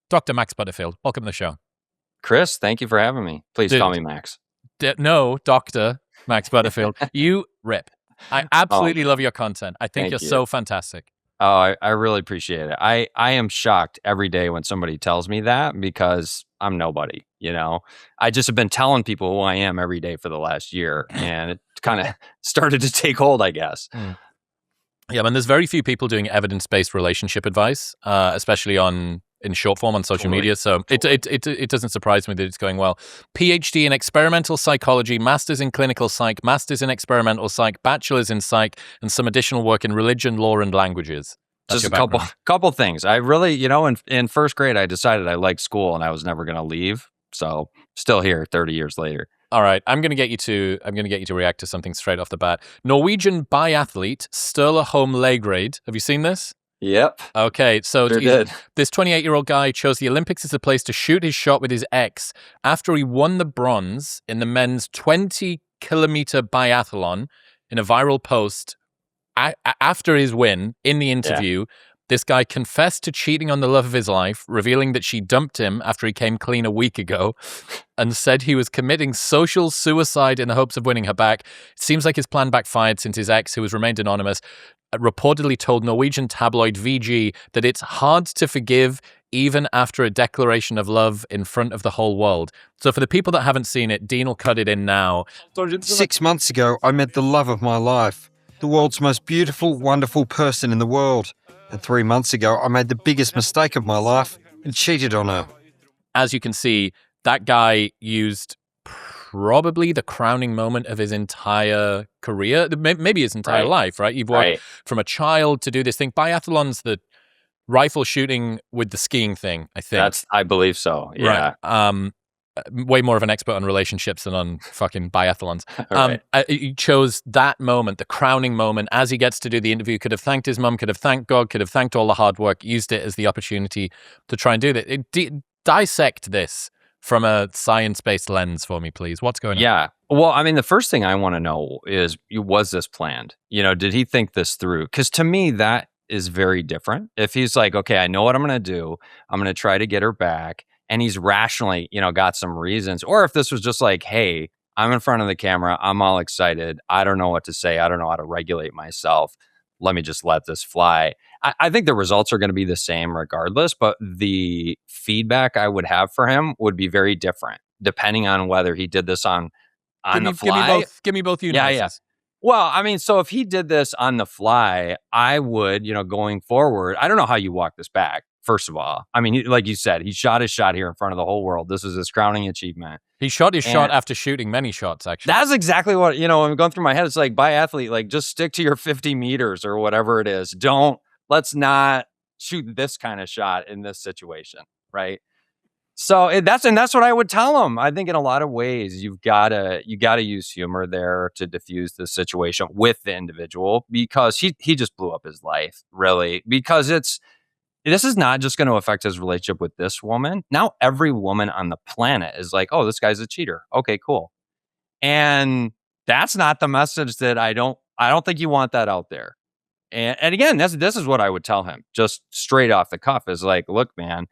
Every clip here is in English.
Dr. Max Butterfield, welcome to the show. Chris, thank you for having me. Please call me Max. No, Dr. Max Butterfield. You rip. I absolutely love your content. I think you're so fantastic. Oh, I really appreciate it. I am shocked every day when somebody tells me that because I'm nobody, you know. I just have been telling people who I am every day for the last year, and it kind of started to take hold, I guess. Yeah, man, there's very few people doing evidence-based relationship advice, especially in short form on social media. So it doesn't surprise me that it's going well. PhD in experimental psychology, master's in clinical psych, master's in experimental psych, bachelor's in psych, and some additional work in religion, law, and languages. That's just a couple things. I really, in first grade, I decided I liked school and I was never going to leave. So still here 30 years later. All right, I'm going to get you to react to something straight off the bat. Norwegian biathlete Sturla Holm Lagrade. Have you seen this? Yep. Okay, so sure this 28-year-old guy chose the Olympics as a place to shoot his shot with his ex after he won the bronze in the men's 20-kilometer biathlon in a viral post. After his win, in the interview, this guy confessed to cheating on the love of his life, revealing that she dumped him after he came clean a week ago, and said he was committing social suicide in the hopes of winning her back. It seems like his plan backfired since his ex, who has remained anonymous, reportedly told Norwegian tabloid VG that it's hard to forgive even after a declaration of love in front of the whole world. So for the people that haven't seen it, Dean will cut it in now. 6 months ago, I met the love of my life, the world's most beautiful, wonderful person in the world. And 3 months ago, I made the biggest mistake of my life and cheated on her. As you can see, that guy used probably the crowning moment of his entire career, maybe his entire life, right? You've worked from a child to do this thing. Biathlon's the rifle shooting with the skiing thing, I think. I believe so, yeah. Right. Way more of an expert on relationships than on fucking biathlons. He chose that moment, the crowning moment, as he gets to do the interview. Could have thanked his mum, could have thanked God, could have thanked all the hard work, used it as the opportunity to try and do that. Dissect this from a science-based lens for me, please. What's going on? Yeah. Well, I mean, the first thing I want to know is, was this planned? Did he think this through? Because to me, that is very different. If he's like, okay, I know what I'm going to do. I'm going to try to get her back. And he's rationally, got some reasons. Or if this was just like, hey, I'm in front of the camera. I'm all excited. I don't know what to say. I don't know how to regulate myself. Let me just let this fly. I think the results are going to be the same regardless, but the feedback I would have for him would be very different depending on whether he did this on the fly. Give me both universes. Yeah. Well, I mean, so if he did this on the fly, I would, going forward, I don't know how you walk this back. First of all, I mean, like you said, he shot his shot here in front of the whole world. This is his crowning achievement. He shot his shot after shooting many shots, actually. That's exactly what, I'm going through my head. It's like, biathlete, like just stick to your 50 meters or whatever it is. Let's not shoot this kind of shot in this situation, right? So that's what I would tell him. I think in a lot of ways, you gotta use humor there to diffuse the situation with the individual, because he just blew up his life, really, because this is not just going to affect his relationship with this woman. Now every woman on the planet is like, oh, this guy's a cheater. Okay, cool. And that's not the message that I don't think you want that out there. And again, this is what I would tell him just straight off the cuff is like, look, man,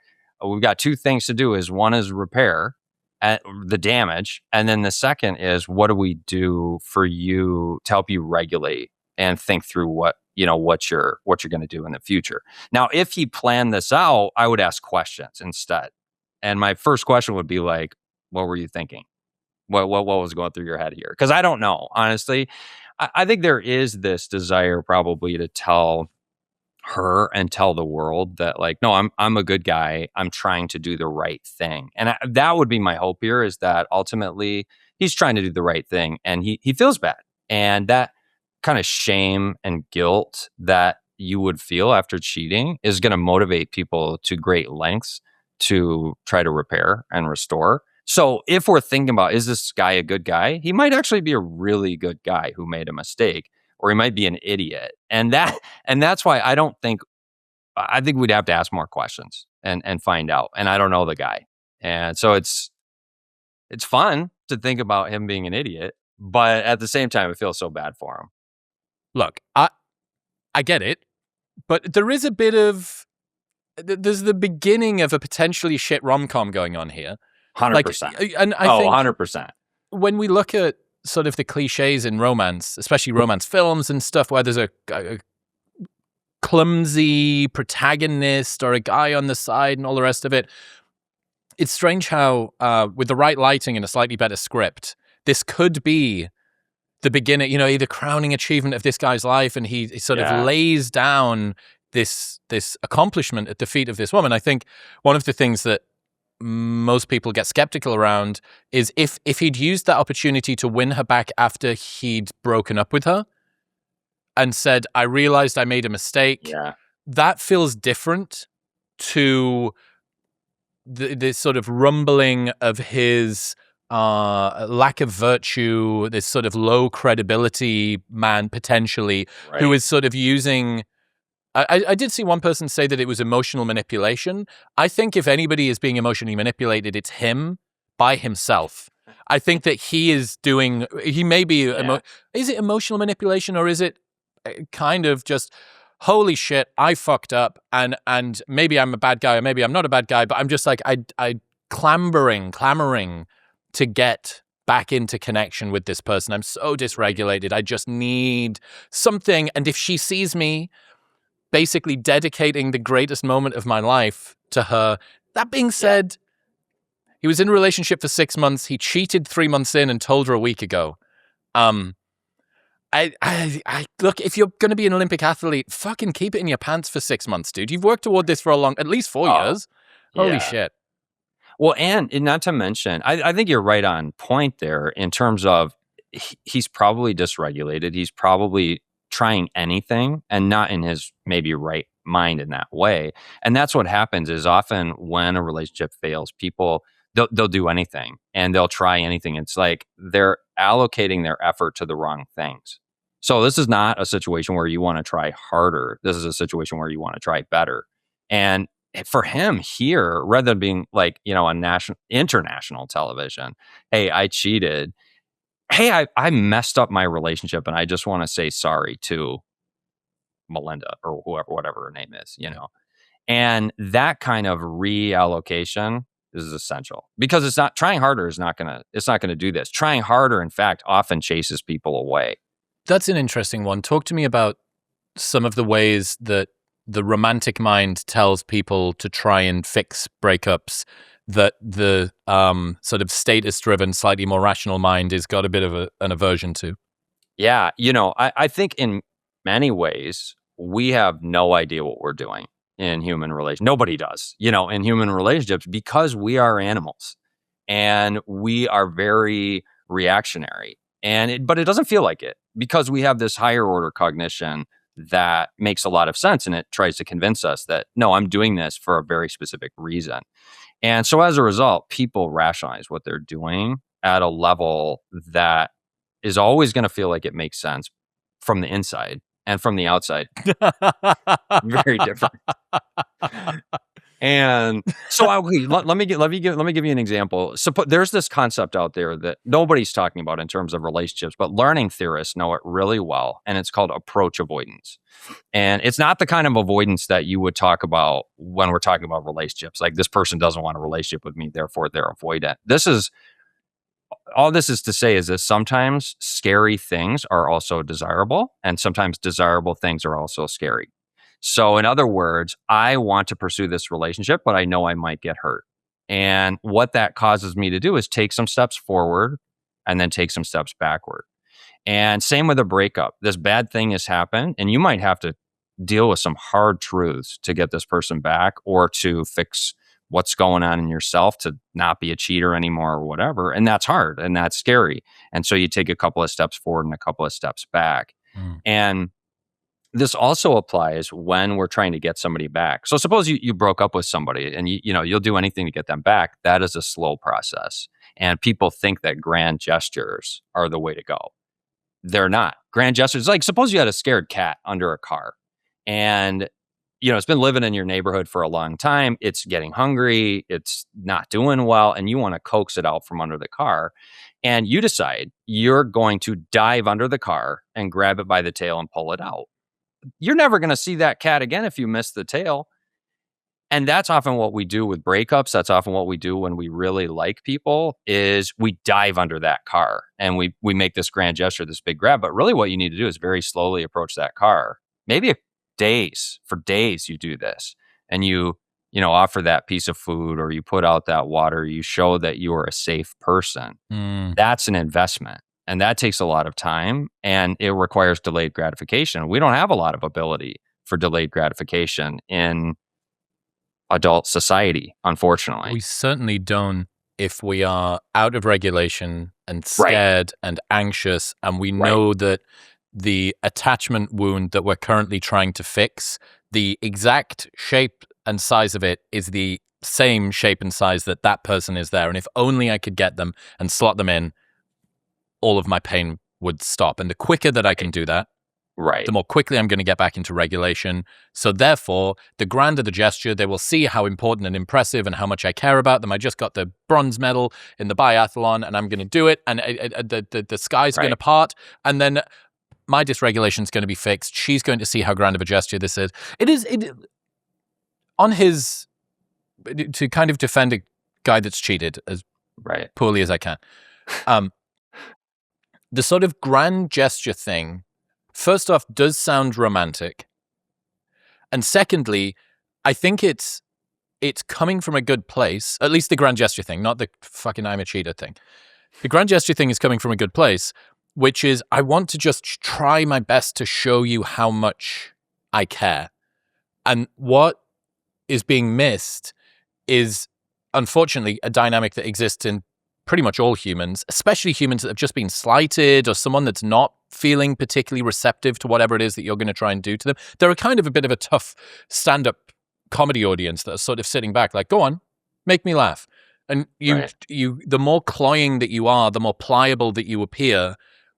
we've got two things to do. Is one is repair the damage. And then the second is, what do we do for you to help you regulate and think through what you're going to do in the future. Now, if he planned this out, I would ask questions instead. And my first question would be like, what were you thinking? What was going through your head here? Because I don't know, honestly. I think there is this desire probably to tell her and tell the world that, like, no, I'm a good guy. I'm trying to do the right thing. And that would be my hope here, is that ultimately he's trying to do the right thing and he feels bad. And that kind of shame and guilt that you would feel after cheating is going to motivate people to great lengths to try to repair and restore. So if we're thinking about, is this guy a good guy? He might actually be a really good guy who made a mistake, or he might be an idiot. And that's why I think we'd have to ask more questions and find out. And I don't know the guy. And so it's fun to think about him being an idiot, but at the same time, it feels so bad for him. Look, I get it, but there is a bit of there's the beginning of a potentially shit rom-com going on here. 100%. And I think 100%. when we look at sort of the cliches in romance, especially romance films and stuff where there's a clumsy protagonist or a guy on the side and all the rest of it, it's strange how with the right lighting and a slightly better script, this could be the beginning, the crowning achievement of this guy's life, and he sort of lays down this accomplishment at the feet of this woman. I think one of the things that most people get skeptical around is if he'd used that opportunity to win her back after he'd broken up with her and said, I realized I made a mistake. Yeah. That feels different to this sort of rumbling of his lack of virtue, this sort of low credibility man potentially, who is sort of using... I did see one person say that it was emotional manipulation. I think if anybody is being emotionally manipulated, it's him by himself. I think that he is doing... He may be... Is it emotional manipulation, or is it kind of just, holy shit, I fucked up, and maybe I'm a bad guy, or maybe I'm not a bad guy, but I'm just like, I clamoring to get back into connection with this person. I'm so dysregulated. I just need something. And if she sees me basically dedicating the greatest moment of my life to her. That being said, he was in a relationship for 6 months. He cheated 3 months in and told her a week ago. I look, if you're going to be an Olympic athlete, fucking keep it in your pants for 6 months, dude. You've worked toward this for at least 4 years. Holy shit. Well, and not to mention, I think you're right on point there in terms of he's probably dysregulated. He's probably trying anything and not in his maybe right mind in that way. And that's what happens is often when a relationship fails, people, they'll do anything and they'll try anything. It's like they're allocating their effort to the wrong things. So this is not a situation where you want to try harder. This is a situation where you want to try better. And for him here, rather than being like, on international television, hey, I cheated. Hey, I messed up my relationship and I just want to say sorry to Melinda or whatever her name is, And that kind of reallocation is essential because it's not trying harder it's not gonna do this. Trying harder, in fact, often chases people away. That's an interesting one. Talk to me about some of the ways that the romantic mind tells people to try and fix breakups that the sort of status-driven, slightly more rational mind has got a bit of an aversion to. Yeah, I think in many ways, we have no idea what we're doing in human relationships. Nobody does, in human relationships because we are animals and we are very reactionary. But it doesn't feel like it because we have this higher order cognition that makes a lot of sense and it tries to convince us that, no, I'm doing this for a very specific reason. And so as a result, people rationalize what they're doing at a level that is always going to feel like it makes sense from the inside and from the outside. Very different. And so let me give you an example. So there's this concept out there that nobody's talking about in terms of relationships, but learning theorists know it really well, and it's called approach avoidance. And it's not the kind of avoidance that you would talk about when we're talking about relationships. Like, this person doesn't want a relationship with me, therefore they're avoidant. All this is to say is that sometimes scary things are also desirable, and sometimes desirable things are also scary. So in other words, I want to pursue this relationship, but I know I might get hurt. And what that causes me to do is take some steps forward and then take some steps backward. And same with a breakup. This bad thing has happened, and you might have to deal with some hard truths to get this person back or to fix what's going on in yourself to not be a cheater anymore or whatever. And that's hard and that's scary. And so you take a couple of steps forward and a couple of steps back. And this also applies when we're trying to get somebody back. So suppose you broke up with somebody and you'll do anything to get them back. That is a slow process. And people think that grand gestures are the way to go. They're not. Grand gestures, like suppose you had a scared cat under a car and it's been living in your neighborhood for a long time. It's getting hungry. It's not doing well. And you want to coax it out from under the car. And you decide you're going to dive under the car and grab it by the tail and pull it out. You're never going to see that cat again if you miss the tail. And that's often what we do with breakups. That's often what we do when we really like people is we dive under that car and we make this grand gesture, this big grab. But really what you need to do is very slowly approach that car. Maybe for days you do this and you offer that piece of food or you put out that water. You show that you are a safe person. That's an investment. And that takes a lot of time and it requires delayed gratification. We don't have a lot of ability for delayed gratification in adult society, unfortunately. We certainly don't if we are out of regulation and scared and anxious, and we know that the attachment wound that we're currently trying to fix, the exact shape and size of it is the same shape and size that person is there. And if only I could get them and slot them in, all of my pain would stop. And the quicker that I can do that, the more quickly I'm going to get back into regulation. So therefore, the grander the gesture, they will see how important and impressive and how much I care about them. I just got the bronze medal in the biathlon and I'm going to do it. And the sky's going to part. And then my dysregulation is going to be fixed. She's going to see how grand of a gesture this is. To kind of defend a guy that's cheated as poorly as I can. The sort of grand gesture thing, first off, does sound romantic. And secondly, I think it's coming from a good place, at least the grand gesture thing, not the fucking I'm a cheater thing. The grand gesture thing is coming from a good place, which is I want to just try my best to show you how much I care. And what is being missed is, unfortunately, a dynamic that exists in pretty much all humans, especially humans that have just been slighted or someone that's not feeling particularly receptive to whatever it is that you're going to try and do to them. They're a kind of a bit of a tough stand-up comedy audience that are sort of sitting back like, go on, make me laugh. And the more cloying that you are, the more pliable that you appear,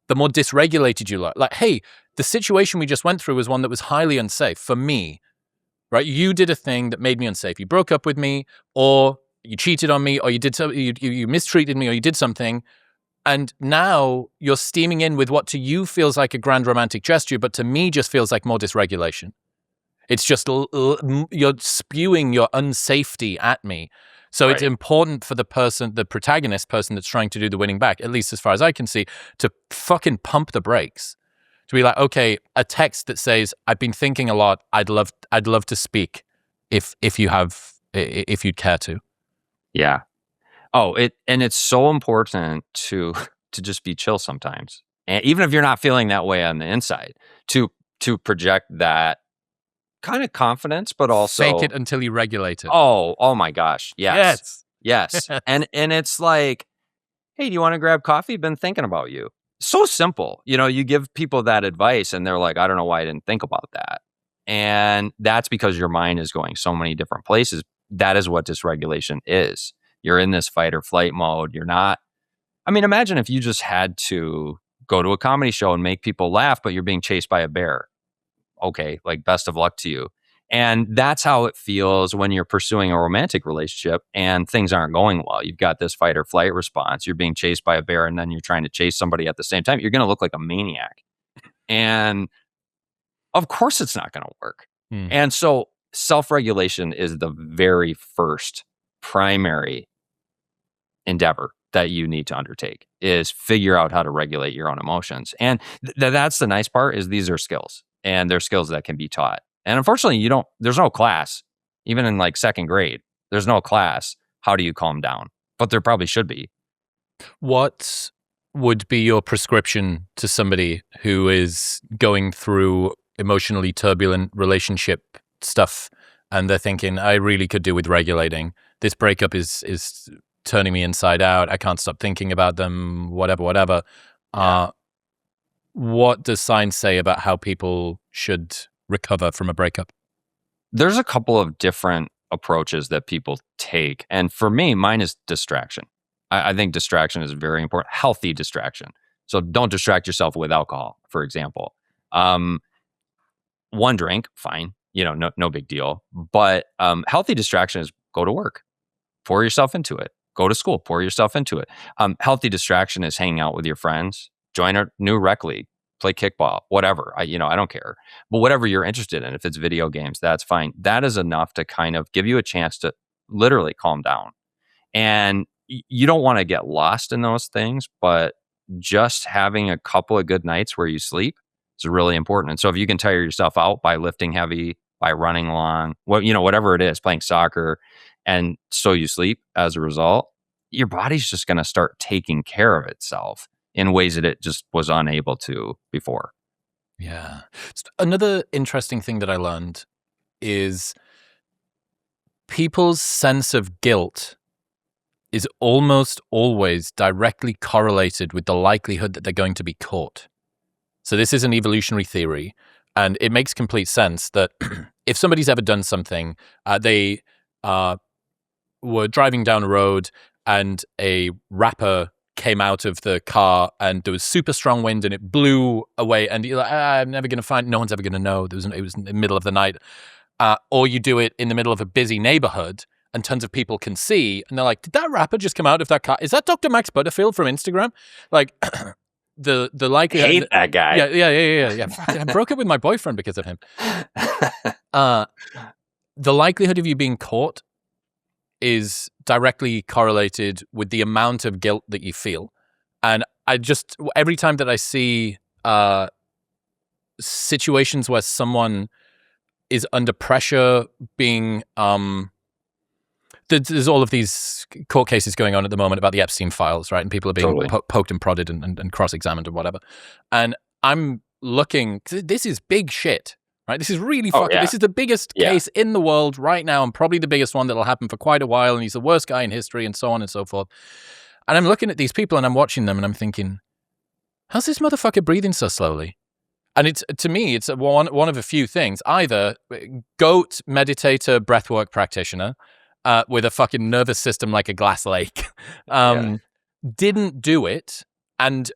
the more dysregulated you look. Like, hey, the situation we just went through was one that was highly unsafe for me, right? You did a thing that made me unsafe. You broke up with me, or you cheated on me, or you mistreated me, or you did something. And now you're steaming in with what to you feels like a grand romantic gesture, but to me just feels like more dysregulation. It's just you're spewing your unsafety at me. So it's important for the protagonist person that's trying to do the winning back, at least as far as I can see, to fucking pump the brakes. To be like, okay, a text that says, I've been thinking a lot. I'd love to speak if you'd care to. Yeah. Oh, it's so important to just be chill sometimes. And even if you're not feeling that way on the inside, to project that kind of confidence, but also fake it until you regulate it. Oh my gosh. Yes. And it's like, hey, do you want to grab coffee? Been thinking about you. So simple. You give people that advice and they're like, I don't know why I didn't think about that. And that's because your mind is going so many different places. That is what dysregulation is. You're in this fight or flight mode. You're not. I mean, imagine if you just had to go to a comedy show and make people laugh, but you're being chased by a bear. Okay, like best of luck to you. And that's how it feels when you're pursuing a romantic relationship and things aren't going well. You've got this fight or flight response. You're being chased by a bear and then you're trying to chase somebody at the same time. You're going to look like a maniac. And of course it's not going to work. And so self-regulation is the very first primary endeavor that you need to undertake, is figure out how to regulate your own emotions. And that's the nice part, is these are skills, and they're skills that can be taught. And unfortunately, there's no class, even in like second grade, there's no class. How do you calm down? But there probably should be. What would be your prescription to somebody who is going through emotionally turbulent relationship stuff and they're thinking, I really could do with regulating. This breakup is turning me inside out. I can't stop thinking about them, whatever. Yeah. What does science say about how people should recover from a breakup? There's a couple of different approaches that people take. And for me, mine is distraction. I think distraction is very important. Healthy distraction. So don't distract yourself with alcohol, for example. One drink, fine. No big deal. But healthy distraction is go to work. Pour yourself into it. Go to school. Pour yourself into it. Healthy distraction is hanging out with your friends. Join a new rec league. play kickball, whatever. I don't care. But whatever you're interested in, if it's video games, that's fine. That is enough to kind of give you a chance to literally calm down. And you don't want to get lost in those things, but just having a couple of good nights where you sleep is really important. And so if you can tire yourself out by lifting heavy, by running long, whatever it is, playing soccer, and so you sleep as a result, your body's just going to start taking care of itself in ways that it just was unable to before. Yeah. Another interesting thing that I learned is people's sense of guilt is almost always directly correlated with the likelihood that they're going to be caught. So this is an evolutionary theory, and it makes complete sense that if somebody's ever done something, they were driving down a road and a rapper came out of the car and there was super strong wind and it blew away, and you're like, I'm never going to find, no one's ever going to know. It was in the middle of the night. Or you do it in the middle of a busy neighborhood and tons of people can see, and they're like, did that rapper just come out of that car? Is that Dr. Max Butterfield from Instagram? Like, the likelihood... Hate that guy. Yeah. I broke up with my boyfriend because of him. The likelihood of you being caught is directly correlated with the amount of guilt that you feel. And I just, every time that I see situations where someone is under pressure, being there's all of these court cases going on at the moment about the Epstein files, right? And people are being Totally. poked and prodded and cross-examined and whatever. And I'm looking, this is big shit, right? This is really fucking, this is the biggest case in the world right now, and probably the biggest one that'll happen for quite a while. And he's the worst guy in history, and so on and so forth. And I'm looking at these people and I'm watching them and I'm thinking, how's this motherfucker breathing so slowly? And it's, to me, it's one of a few things. Either goat meditator, breathwork practitioner with a fucking nervous system like a glass lake didn't do it, and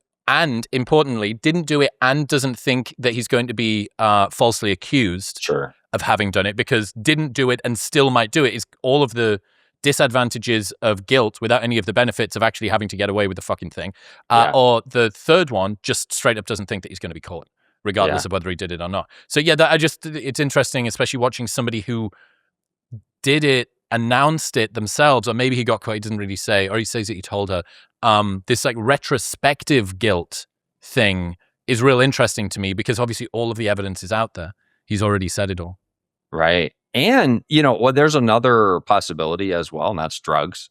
importantly, didn't do it and doesn't think that he's going to be falsely accused of having done it, because didn't do it and still might do it is all of the disadvantages of guilt without any of the benefits of actually having to get away with the fucking thing. Or the third one just straight up doesn't think that he's going to be caught, regardless of whether he did it or not. So it's interesting, especially watching somebody who did it, announced it themselves, or maybe he got caught, he doesn't really say, or he says that he told her. This like retrospective guilt thing is real interesting to me, because obviously all of the evidence is out there. He's already said it all. Right. And, there's another possibility as well, and that's drugs.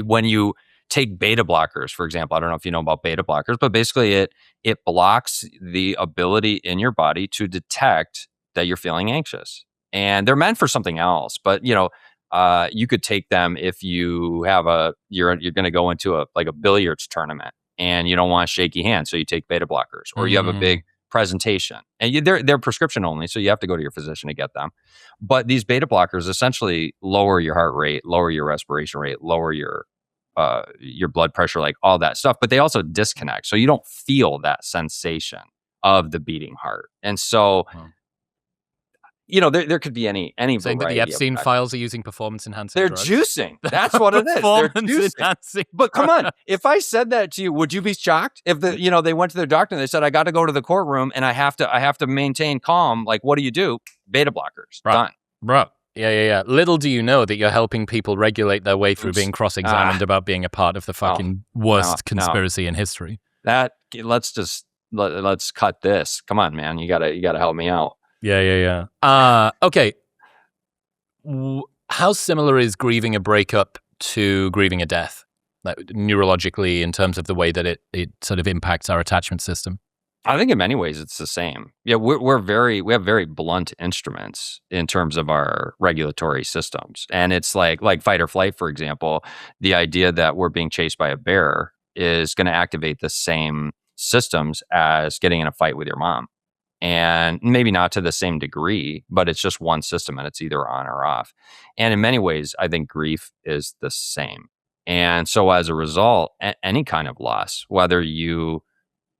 When you take beta blockers, for example, I don't know if you know about beta blockers, but basically it blocks the ability in your body to detect that you're feeling anxious. And they're meant for something else, but you could take them if you have you're going to go into a billiards tournament and you don't want shaky hands, so you take beta blockers, or you have a big presentation, and they're prescription only, so you have to go to your physician to get them. But these beta blockers essentially lower your heart rate, lower your respiration rate, lower your blood pressure, like all that stuff. But they also disconnect, so you don't feel that sensation of the beating heart. And so. There could be any saying that the Epstein files are using performance enhancing They're drugs. juicing. That's what it is. They're juicing. Enhancing. But come on, if I said that to you, would you be shocked? If they went to their doctor and they said, I got to go to the courtroom and I have to maintain calm. Like, what do? Beta blockers. Done. Bro. Yeah. Little do you know that you're helping people regulate their way through being cross-examined about being a part of the fucking worst conspiracy in history. Let's cut this. Come on, man. You gotta help me out. Yeah. Okay. How similar is grieving a breakup to grieving a death, like neurologically, in terms of the way that it sort of impacts our attachment system? I think in many ways it's the same. Yeah, we have very blunt instruments in terms of our regulatory systems, and it's like fight or flight, for example. The idea that we're being chased by a bear is going to activate the same systems as getting in a fight with your mom. And maybe not to the same degree, but it's just one system and it's either on or off. And in many ways, I think grief is the same. And so as a result, any kind of loss, whether you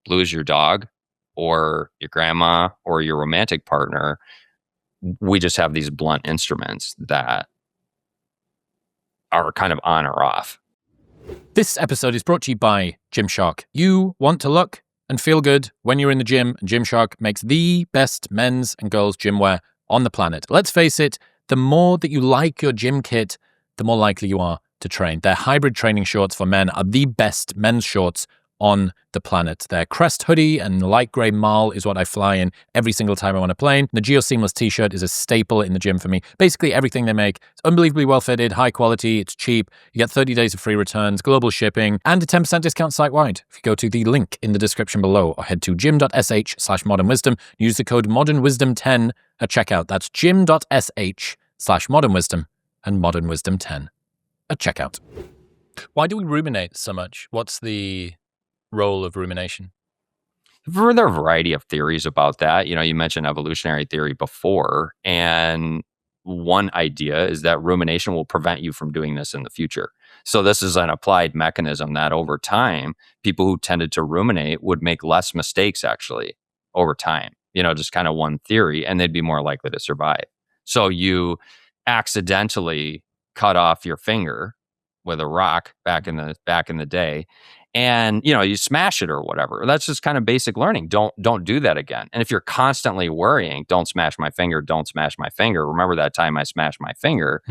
lose your dog or your grandma or your romantic partner, we just have these blunt instruments that are kind of on or off. This episode is brought to you by Gymshark. You want to look and feel good when you're in the gym. Gymshark makes the best men's and girls' gym wear on the planet. Let's face it, the more that you like your gym kit, the more likely you are to train. Their hybrid training shorts for men are the best men's shorts on the planet. Their Crest hoodie and light grey Marl is what I fly in every single time I'm on a plane. The Geo Seamless t-shirt is a staple in the gym for me. Basically everything they make, it's unbelievably well fitted, high quality, it's cheap. You get 30 days of free returns, global shipping, and a 10% discount site-wide. If you go to the link in the description below or head to gym.sh/modernwisdom, use the code modernwisdom10 at checkout. That's gym.sh/modernwisdom and modernwisdom10 at checkout. Why do we ruminate so much? What's the role of rumination? There are a variety of theories about that. You mentioned evolutionary theory before, and one idea is that rumination will prevent you from doing this in the future. So this is an applied mechanism that over time, people who tended to ruminate would make less mistakes actually over time. Just kind of one theory, and they'd be more likely to survive. So you accidentally cut off your finger with a rock back in the day, and you smash it or whatever. That's just kind of basic learning. Don't do that again. And if you're constantly worrying, don't smash my finger, remember that time I smashed my finger,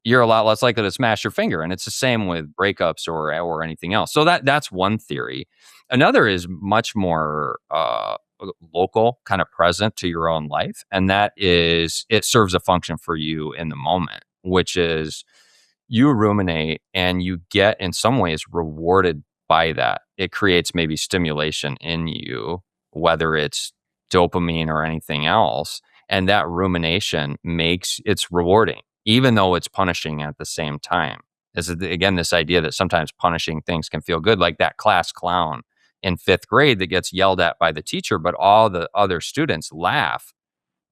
you're a lot less likely to smash your finger. And it's the same with breakups or anything else. So that's one theory. Another is much more local, kind of present to your own life, and that is it serves a function for you in the moment, which is you ruminate and you get in some ways rewarded by that. It creates maybe stimulation in you, whether it's dopamine or anything else. And that rumination it's rewarding, even though it's punishing at the same time. Again, this idea that sometimes punishing things can feel good, like that class clown in 5th grade that gets yelled at by the teacher, but all the other students laugh.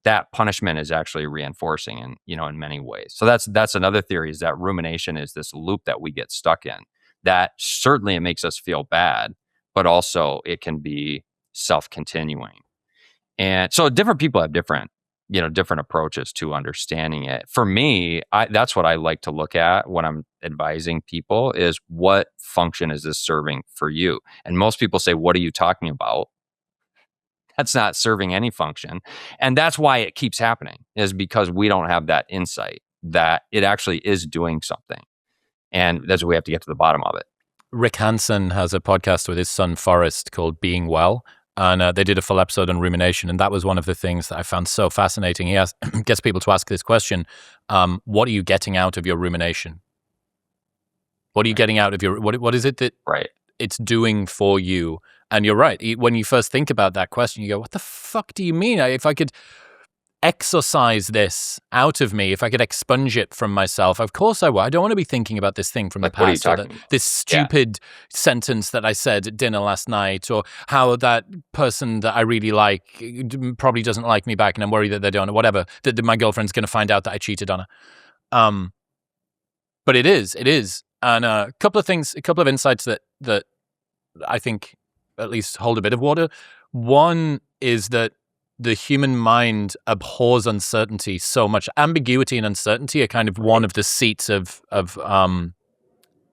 That punishment is actually reinforcing in many ways. So that's another theory, is that rumination is this loop that we get stuck in. That certainly it makes us feel bad, but also it can be self-continuing. And so different people have different approaches to understanding it. For me, that's what I like to look at when I'm advising people is what function is this serving for you? And most people say, what are you talking about? That's not serving any function. And that's why it keeps happening, is because we don't have that insight that it actually is doing something. And that's what we have to get to the bottom of it. Rick Hansen has a podcast with his son Forrest called Being Well. And they did a full episode on rumination. And that was one of the things that I found so fascinating. He gets people to ask this question. What are you getting out of your rumination? What are you getting out of your, what is it that it's doing for you? And you're right. When you first think about that question, you go, what the fuck do you mean? If I could exorcise this out of me, if I could expunge it from myself, of course I would. I don't want to be thinking about this thing from the past, or this stupid sentence that I said at dinner last night, or how that person that I really like probably doesn't like me back and I'm worried that they don't, or whatever, that my girlfriend's going to find out that I cheated on her. But it is. And a couple of insights that I think at least hold a bit of water. One is that the human mind abhors uncertainty so much. Ambiguity and uncertainty are kind of one of the seats of like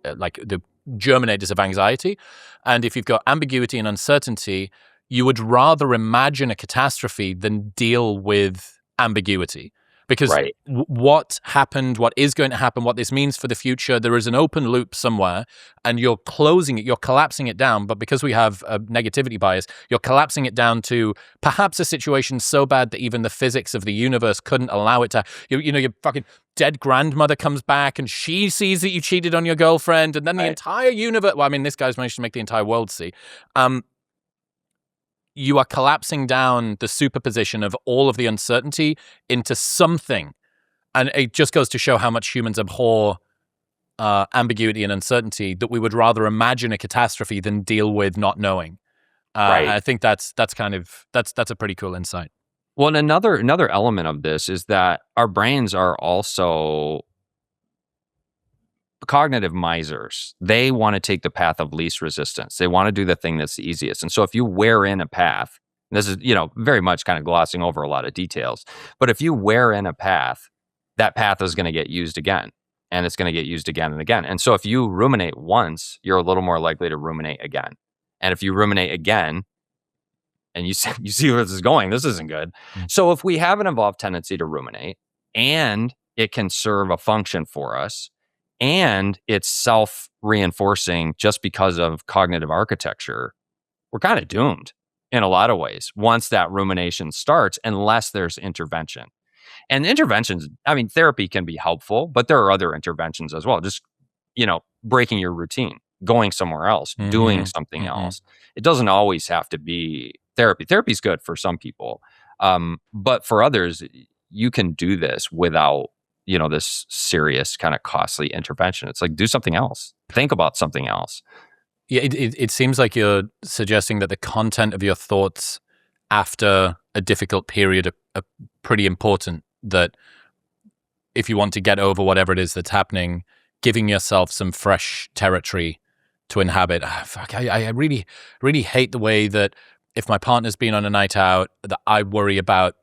the germinators of anxiety. And if you've got ambiguity and uncertainty, you would rather imagine a catastrophe than deal with ambiguity. Because what happened, what is going to happen, what this means for the future, there is an open loop somewhere, and you're closing it, you're collapsing it down. But because we have a negativity bias, you're collapsing it down to perhaps a situation so bad that even the physics of the universe couldn't allow it to. Your fucking dead grandmother comes back and she sees that you cheated on your girlfriend, and then the entire universe. Well, I mean, this guy's managed to make the entire world see. You are collapsing down the superposition of all of the uncertainty into something. And it just goes to show how much humans abhor ambiguity and uncertainty, that we would rather imagine a catastrophe than deal with not knowing. I think that's a pretty cool insight. Well, and another element of this is that our brains are also cognitive misers. They want to take the path of least resistance. They want to do the thing that's the easiest. And so if you wear in a path, this is, very much kind of glossing over a lot of details, but if you wear in a path, that path is going to get used again, and it's going to get used again and again. And so if you ruminate once, you're a little more likely to ruminate again. And if you ruminate again, and you see where this is going. This isn't good. So if we have an evolved tendency to ruminate, and it can serve a function for us, and it's self-reinforcing just because of cognitive architecture, we're kind of doomed in a lot of ways once that rumination starts, unless there's intervention. And interventions, I mean, therapy can be helpful, but there are other interventions as well. Just, breaking your routine, going somewhere else, doing something else. It doesn't always have to be therapy. Therapy's good for some people. But for others, you can do this without, this serious kind of costly intervention. It's like, do something else. Think about something else. Yeah, it seems like you're suggesting that the content of your thoughts after a difficult period are pretty important, that if you want to get over whatever it is that's happening, giving yourself some fresh territory to inhabit. I really, really hate the way that if my partner's been on a night out, that I worry about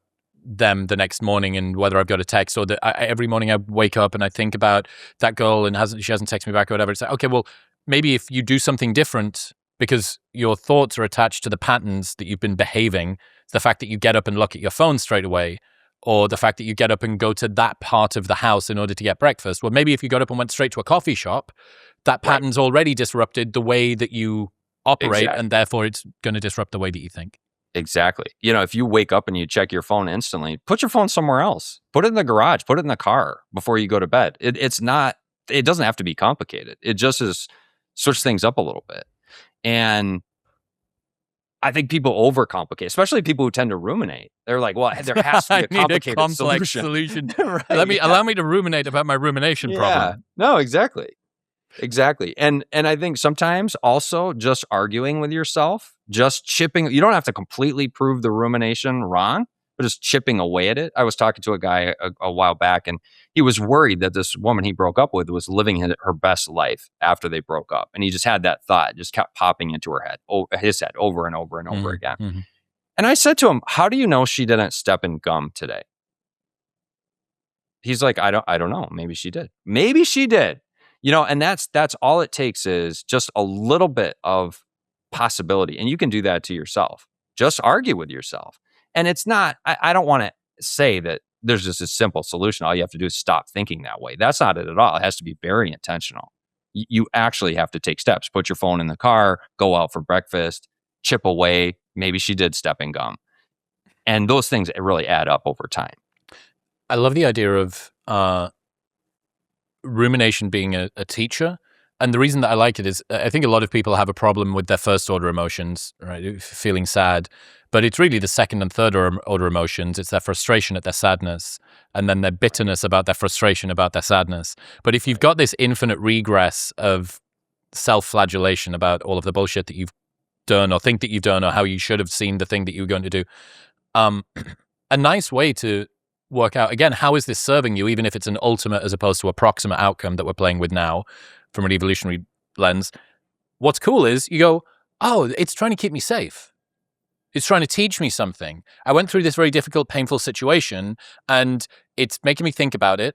them the next morning and whether I've got a text, or that every morning I wake up and I think about that girl and she hasn't texted me back or whatever. It's like, okay, well, maybe if you do something different, because your thoughts are attached to the patterns that you've been behaving, the fact that you get up and look at your phone straight away, or the fact that you get up and go to that part of the house in order to get breakfast. Well, maybe if you got up and went straight to a coffee shop, that pattern's already disrupted the way that you operate, and therefore it's going to disrupt the way that you think. Exactly. If you wake up and you check your phone instantly, put your phone somewhere else. Put it in the garage. Put it in the car before you go to bed. It doesn't have to be complicated. It just is switch things up a little bit. And I think people overcomplicate, especially people who tend to ruminate. They're like, well, there has to be a complicated complex solution. Right, allow me to ruminate about my rumination problem. No, exactly. And I think sometimes also just arguing with yourself, just chipping, you don't have to completely prove the rumination wrong, but just chipping away at it. I was talking to a guy a while back, and he was worried that this woman he broke up with was living her best life after they broke up. And he just had that thought, just kept popping into his head over and over and over again. Mm-hmm. And I said to him, how do you know she didn't step in gum today? He's like, I don't know. Maybe she did. Maybe she did. And that's all it takes is just a little bit of possibility. And you can do that to yourself. Just argue with yourself. And it's not, I don't want to say that there's just a simple solution. All you have to do is stop thinking that way. That's not it at all. It has to be very intentional. You actually have to take steps. Put your phone in the car, go out for breakfast, chip away. Maybe she did step in gum. And those things really add up over time. I love the idea of rumination being a teacher. And the reason that I like it is I think a lot of people have a problem with their first order emotions, right? Feeling sad. But it's really the second and third order emotions. It's their frustration at their sadness, and then their bitterness about their frustration about their sadness. But if you've got this infinite regress of self-flagellation about all of the bullshit that you've done or think that you've done or how you should have seen the thing that you were going to do, a nice way to work out, again, how is this serving you, even if it's an ultimate as opposed to a proximate outcome that we're playing with now from an evolutionary lens. What's cool is you go, oh, it's trying to keep me safe. It's trying to teach me something. I went through this very difficult, painful situation, and it's making me think about it.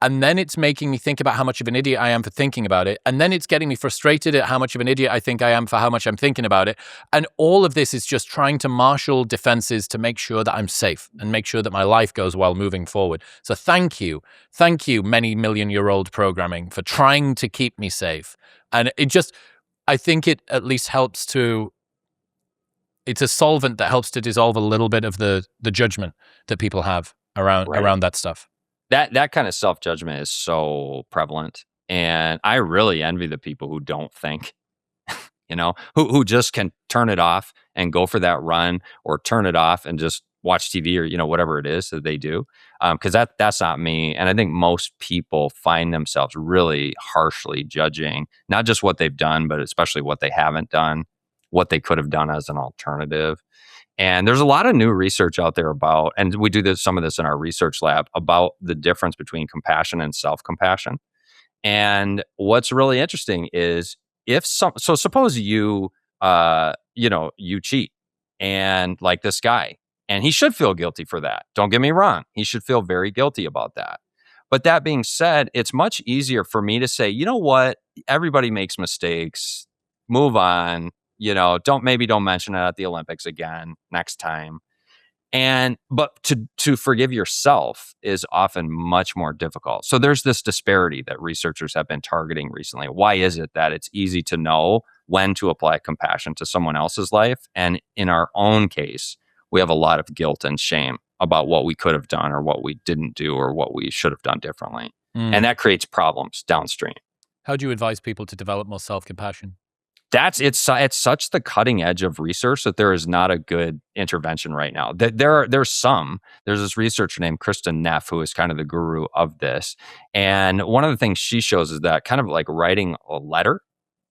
And then it's making me think about how much of an idiot I am for thinking about it. And then it's getting me frustrated at how much of an idiot I think I am for how much I'm thinking about it. And all of this is just trying to marshal defenses to make sure that I'm safe and make sure that my life goes well moving forward. So thank you, many million-year-old programming, for trying to keep me safe. And I think it at least helps to, it's a solvent that helps to dissolve a little bit of the judgment that people have around that stuff. That kind of self-judgment is so prevalent. And I really envy the people who don't think, who just can turn it off and go for that run, or turn it off and just watch TV, or, whatever it is that they do. Because that's not me. And I think most people find themselves really harshly judging, not just what they've done, but especially what they haven't done, what they could have done as an alternative. And there's a lot of new research out there about, and we do some of this in our research lab, about the difference between compassion and self-compassion. And what's really interesting is suppose you cheat, and like this guy, and he should feel guilty for that. Don't get me wrong. He should feel very guilty about that. But that being said, it's much easier for me to say, you know what? Everybody makes mistakes. Move on. Don't mention it at the Olympics again next time. But to forgive yourself is often much more difficult. So there's this disparity that researchers have been targeting recently. Why is it that it's easy to know when to apply compassion to someone else's life? And in our own case, we have a lot of guilt and shame about what we could have done or what we didn't do or what we should have done differently. And that creates problems downstream. How do you advise people to develop more self-compassion? It's such the cutting edge of research that there is not a good intervention right now. There's this researcher named Kristen Neff who is kind of the guru of this. And one of the things she shows is that kind of like writing a letter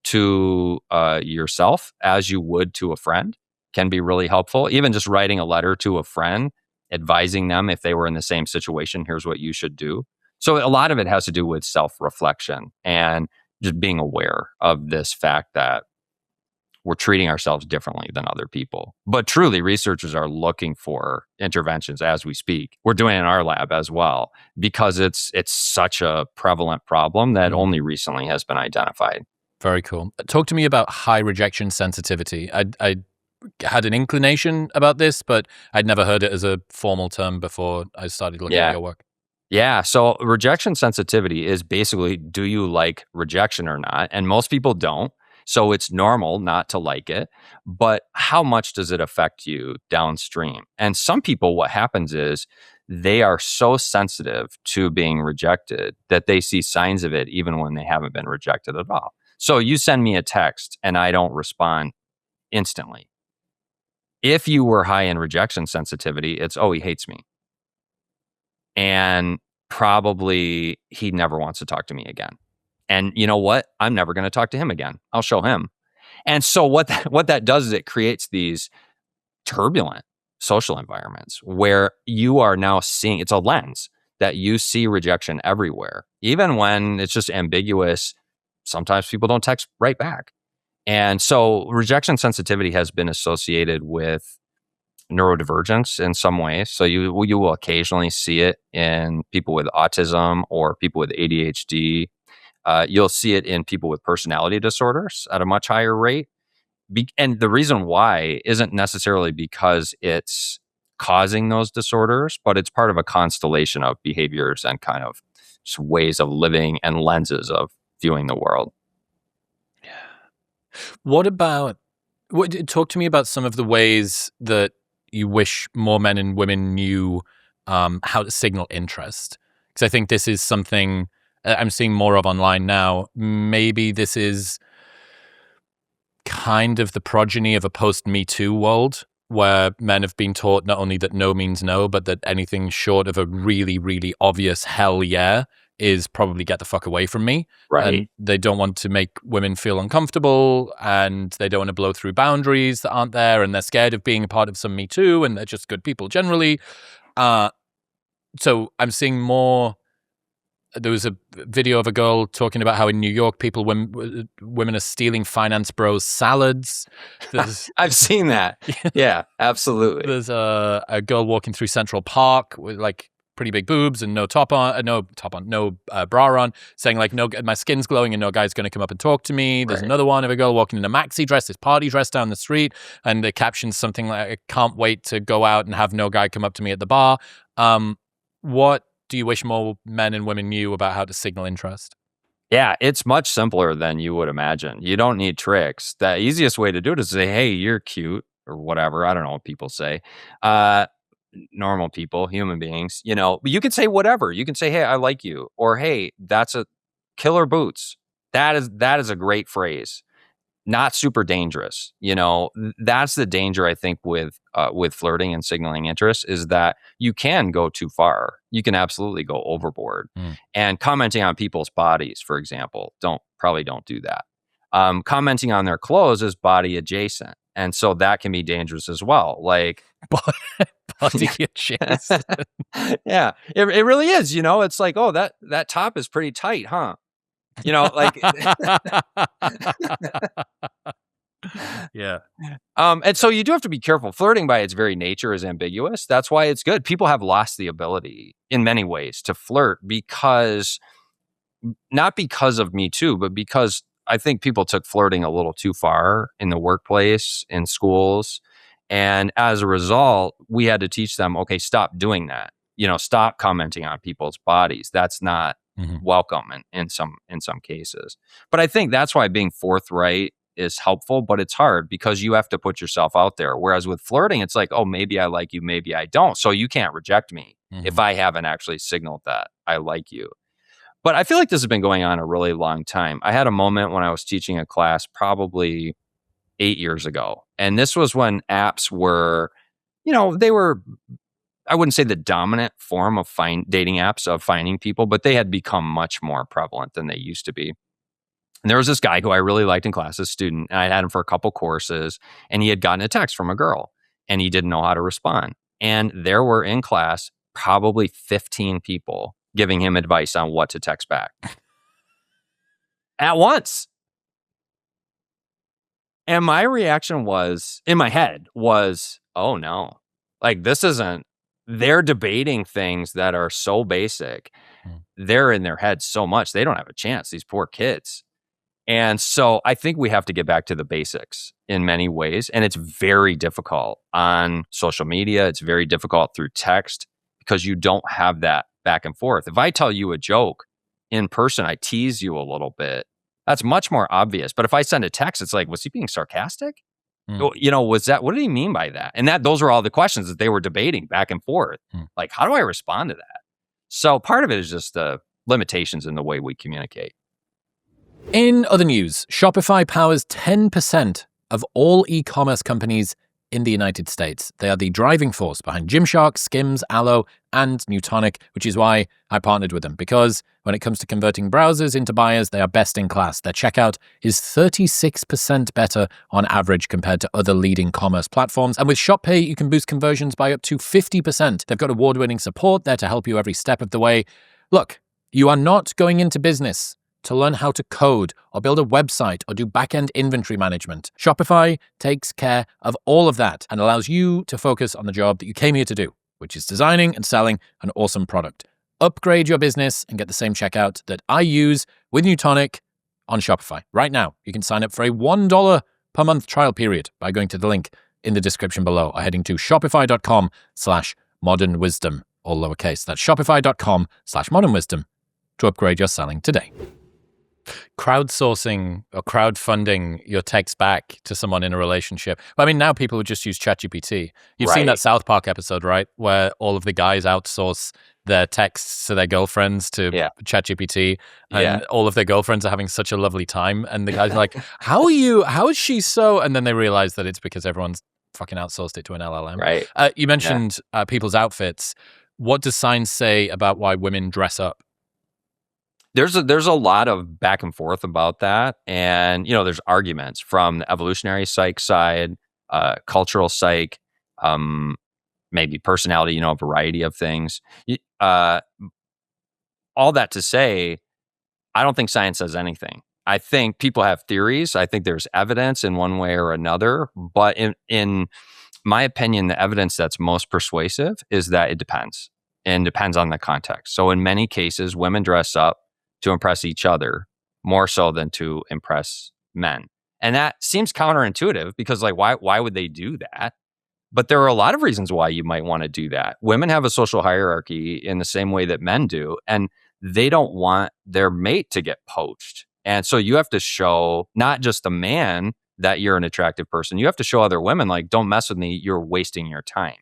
to yourself as you would to a friend can be really helpful. Even just writing a letter to a friend, advising them if they were in the same situation, here's what you should do. So a lot of it has to do with self-reflection and just being aware of this fact that we're treating ourselves differently than other people. But truly, researchers are looking for interventions as we speak. We're doing it in our lab as well because it's such a prevalent problem that only recently has been identified. Very cool. Talk to me about high rejection sensitivity. I had an inclination about this, but I'd never heard it as a formal term before I started looking at your work. Yeah. So rejection sensitivity is basically, do you like rejection or not? And most people don't. So it's normal not to like it, but how much does it affect you downstream? And some people, what happens is they are so sensitive to being rejected that they see signs of it even when they haven't been rejected at all. So you send me a text and I don't respond instantly. If you were high in rejection sensitivity, it's, oh, he hates me. And probably he never wants to talk to me again. And you know what? I'm never going to talk to him again. I'll show him. And so what that does is it creates these turbulent social environments where you are now seeing, it's a lens that you see rejection everywhere. Even when it's just ambiguous, sometimes people don't text right back. And so rejection sensitivity has been associated with neurodivergence in some ways. So you will occasionally see it in people with autism or people with ADHD. You'll see it in people with personality disorders at a much higher rate. And the reason why isn't necessarily because it's causing those disorders, but it's part of a constellation of behaviors and kind of just ways of living and lenses of viewing the world. Talk to me about some of the ways that you wish more men and women knew how to signal interest. Because I think this is something I'm seeing more of online now. Maybe this is kind of the progeny of a post-Me Too world where men have been taught not only that no means no, but that anything short of a really, really obvious hell yeah is probably get the fuck away from me. Right. And they don't want to make women feel uncomfortable and they don't want to blow through boundaries that aren't there and they're scared of being a part of some Me Too and they're just good people generally. So I'm seeing more. There was a video of a girl talking about how in New York, women are stealing finance bros' salads. I've seen that. Yeah, absolutely. There's a girl walking through Central Park with like pretty big boobs and no bra on, saying like, no, my skin's glowing and no guy's going to come up and talk to me. There's another one of a girl walking in a maxi dress, this party dress down the street, and the caption's something like, I can't wait to go out and have no guy come up to me at the bar. What do you wish more men and women knew about how to signal interest? Yeah, it's much simpler than you would imagine. You don't need tricks. The easiest way to do it is say, hey, you're cute or whatever. I don't know what people say. Normal people, human beings, you can say whatever. You can say, hey, I like you. Or, hey, that's a killer boots. That is a great phrase. Not super dangerous. That's the danger, I think, with flirting and signaling interest is that you can go too far. You can absolutely go overboard. And commenting on people's bodies, for example, don't do that. Commenting on their clothes is body adjacent. And so that can be dangerous as well. Like body adjacent. Yeah, it really is. It's like, oh, that top is pretty tight, huh? Like yeah. And so you do have to be careful. Flirting by its very nature is ambiguous. That's why it's good. People have lost the ability in many ways to flirt not because of Me Too, but because I think people took flirting a little too far in the workplace, in schools. And as a result, we had to teach them, okay, stop doing that. Stop commenting on people's bodies. That's not welcome in some cases. But I think that's why being forthright is helpful, but it's hard because you have to put yourself out there. Whereas with flirting, it's like, oh, maybe I like you, maybe I don't. So you can't reject me if I haven't actually signaled that I like you. But I feel like this has been going on a really long time. I had a moment when I was teaching a class probably 8 years ago. And this was when apps were, they were, I wouldn't say the dominant form of dating apps of finding people, but they had become much more prevalent than they used to be. And there was this guy who I really liked in class, a student, and I had him for a couple courses, and he had gotten a text from a girl, and he didn't know how to respond. And there were in class probably 15 people giving him advice on what to text back at once. And my reaction was, in my head, was, oh no, like they're debating things that are so basic. They're in their head so much, they don't have a chance, these poor kids. And so I think we have to get back to the basics in many ways. And it's very difficult on social media. It's very difficult through text because you don't have that back and forth. If I tell you a joke in person, I tease you a little bit, that's much more obvious. But if I send a text, it's like, was he being sarcastic? Was that, what did he mean by that? And those were all the questions that they were debating back and forth. Like, how do I respond to that? So part of it is just the limitations in the way we communicate. In other news, Shopify powers 10% of all e-commerce companies in the United States. They are the driving force behind Gymshark, Skims, Alo, and Newtonic, which is why I partnered with them. Because when it comes to converting browsers into buyers, they are best in class. Their checkout is 36% better on average compared to other leading commerce platforms. And with ShopPay, you can boost conversions by up to 50%. They've got award-winning support there to help you every step of the way. Look, you are not going into business to learn how to code or build a website or do back-end inventory management. Shopify takes care of all of that and allows you to focus on the job that you came here to do, which is designing and selling an awesome product. Upgrade your business and get the same checkout that I use with Newtonic on Shopify. Right now, you can sign up for a $1 per month trial period by going to the link in the description below or heading to shopify.com/modernwisdom, all lowercase. That's shopify.com/modernwisdom to upgrade your selling today. Crowdsourcing or crowdfunding your text back to someone in a relationship. I mean, now people would just use ChatGPT. You've seen that South Park episode, right? Where all of the guys outsource their texts to their girlfriends to ChatGPT, and all of their girlfriends are having such a lovely time. And the guy's like, how is she so? And then they realize that it's because everyone's fucking outsourced it to an LLM. Right. You mentioned people's outfits. What does science say about why women dress up? There's a lot of back and forth about that. And, there's arguments from the evolutionary psych side, cultural psych, maybe personality, a variety of things. All that to say, I don't think science says anything. I think people have theories. I think there's evidence in one way or another. But in my opinion, the evidence that's most persuasive is that it depends. And depends on the context. So in many cases, women dress up to impress each other more so than to impress men. And that seems counterintuitive because why would they do that? But there are a lot of reasons why you might want to do that. Women have a social hierarchy in the same way that men do, and they don't want their mate to get poached. And so you have to show not just a man that you're an attractive person, you have to show other women, like, don't mess with me, you're wasting your time.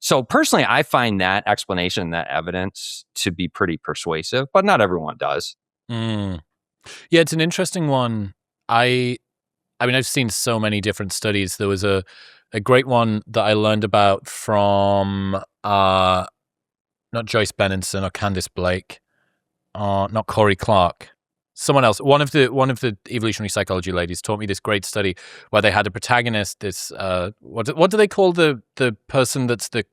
So personally, I find that explanation, that evidence to be pretty persuasive, but not everyone does. Yeah, it's an interesting one. I mean, I've seen so many different studies. There was a great one that I learned about from not Joyce Benenson or Candice Blake, not Corey Clark, someone else. One of the evolutionary psychology ladies taught me this great study where they had a protagonist. This what do they call the person that's the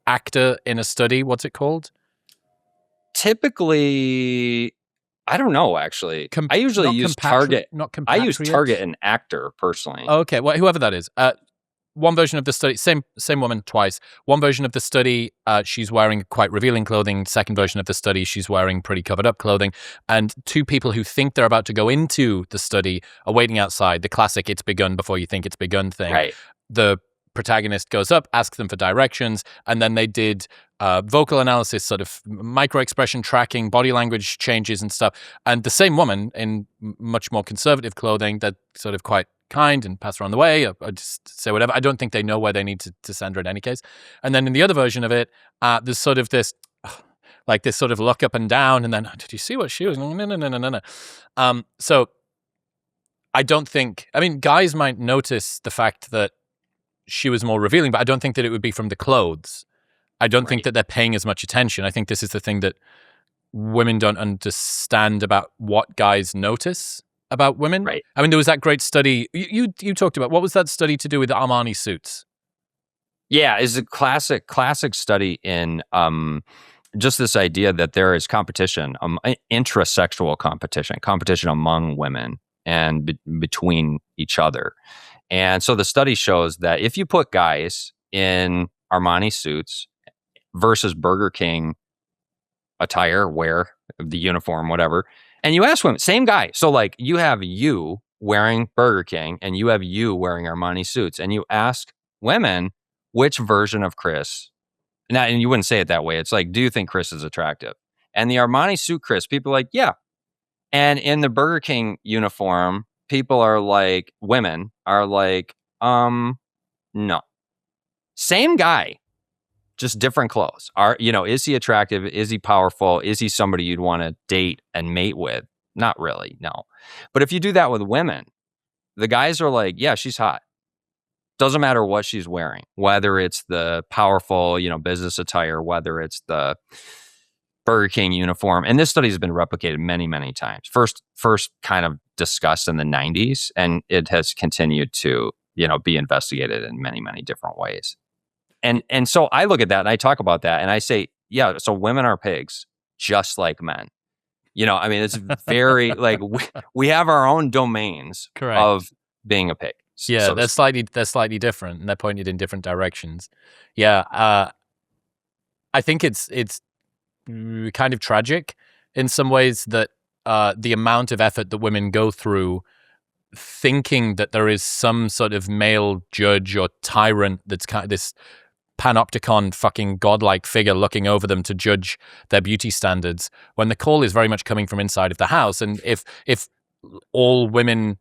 actor in a study? What's it called? Typically, I don't know, actually. I usually use Target. I use Target and actor personally. Okay, well, whoever that is. one version of the study, same woman twice. One version of the study, she's wearing quite revealing clothing. Second version of the study, she's wearing pretty covered up clothing. And two people who think they're about to go into the study are waiting outside. The classic "it's begun before you think it's begun" thing. Right. The protagonist goes up, asks them for directions, and then they did vocal analysis, sort of micro expression tracking, body language changes and stuff. And the same woman in much more conservative clothing, that sort of quite kind and pass her on the way, or just say whatever. I don't think they know where they need to send her in any case. And then in the other version of it, there's sort of this, like this sort of look up and down, and then, did you see what she was? No. So I don't think, I mean, guys might notice the fact that she was more revealing, but I don't think that it would be from the clothes. I don't think that they're paying as much attention. I think this is the thing that women don't understand about what guys notice about women. Right. I mean, there was that great study you talked about. What was that study to do with Armani suits? Yeah, it's a classic study in just this idea that there is competition, intrasexual competition among women and between each other. And so the study shows that if you put guys in Armani suits versus Burger King attire, wear the uniform, whatever, and you ask women, same guy. So like you have you wearing Burger King and you have you wearing Armani suits, and you ask women which version of Chris, now, and you wouldn't say it that way. It's like, do you think Chris is attractive? And the Armani suit Chris, people are like, yeah. And in the Burger King uniform, people are like, women are like, no. Same guy, just different clothes. Is he attractive? Is he powerful? Is he somebody you'd want to date and mate with? Not really, no. But if you do that with women, the guys are like, yeah, she's hot. Doesn't matter what she's wearing, whether it's the powerful, business attire, whether it's the Burger King uniform. And this study has been replicated many, many times. First kind of discussed in the 90s, and it has continued to, be investigated in many, many different ways. And so I look at that and I talk about that and I say, yeah, so women are pigs, just like men. It's very like we have our own domains of being a pig. Yeah, so they're slightly different, and they're pointed in different directions. Yeah, I think it's kind of tragic in some ways that the amount of effort that women go through thinking that there is some sort of male judge or tyrant that's kind of this panopticon fucking godlike figure looking over them to judge their beauty standards, when the call is very much coming from inside of the house. And if all women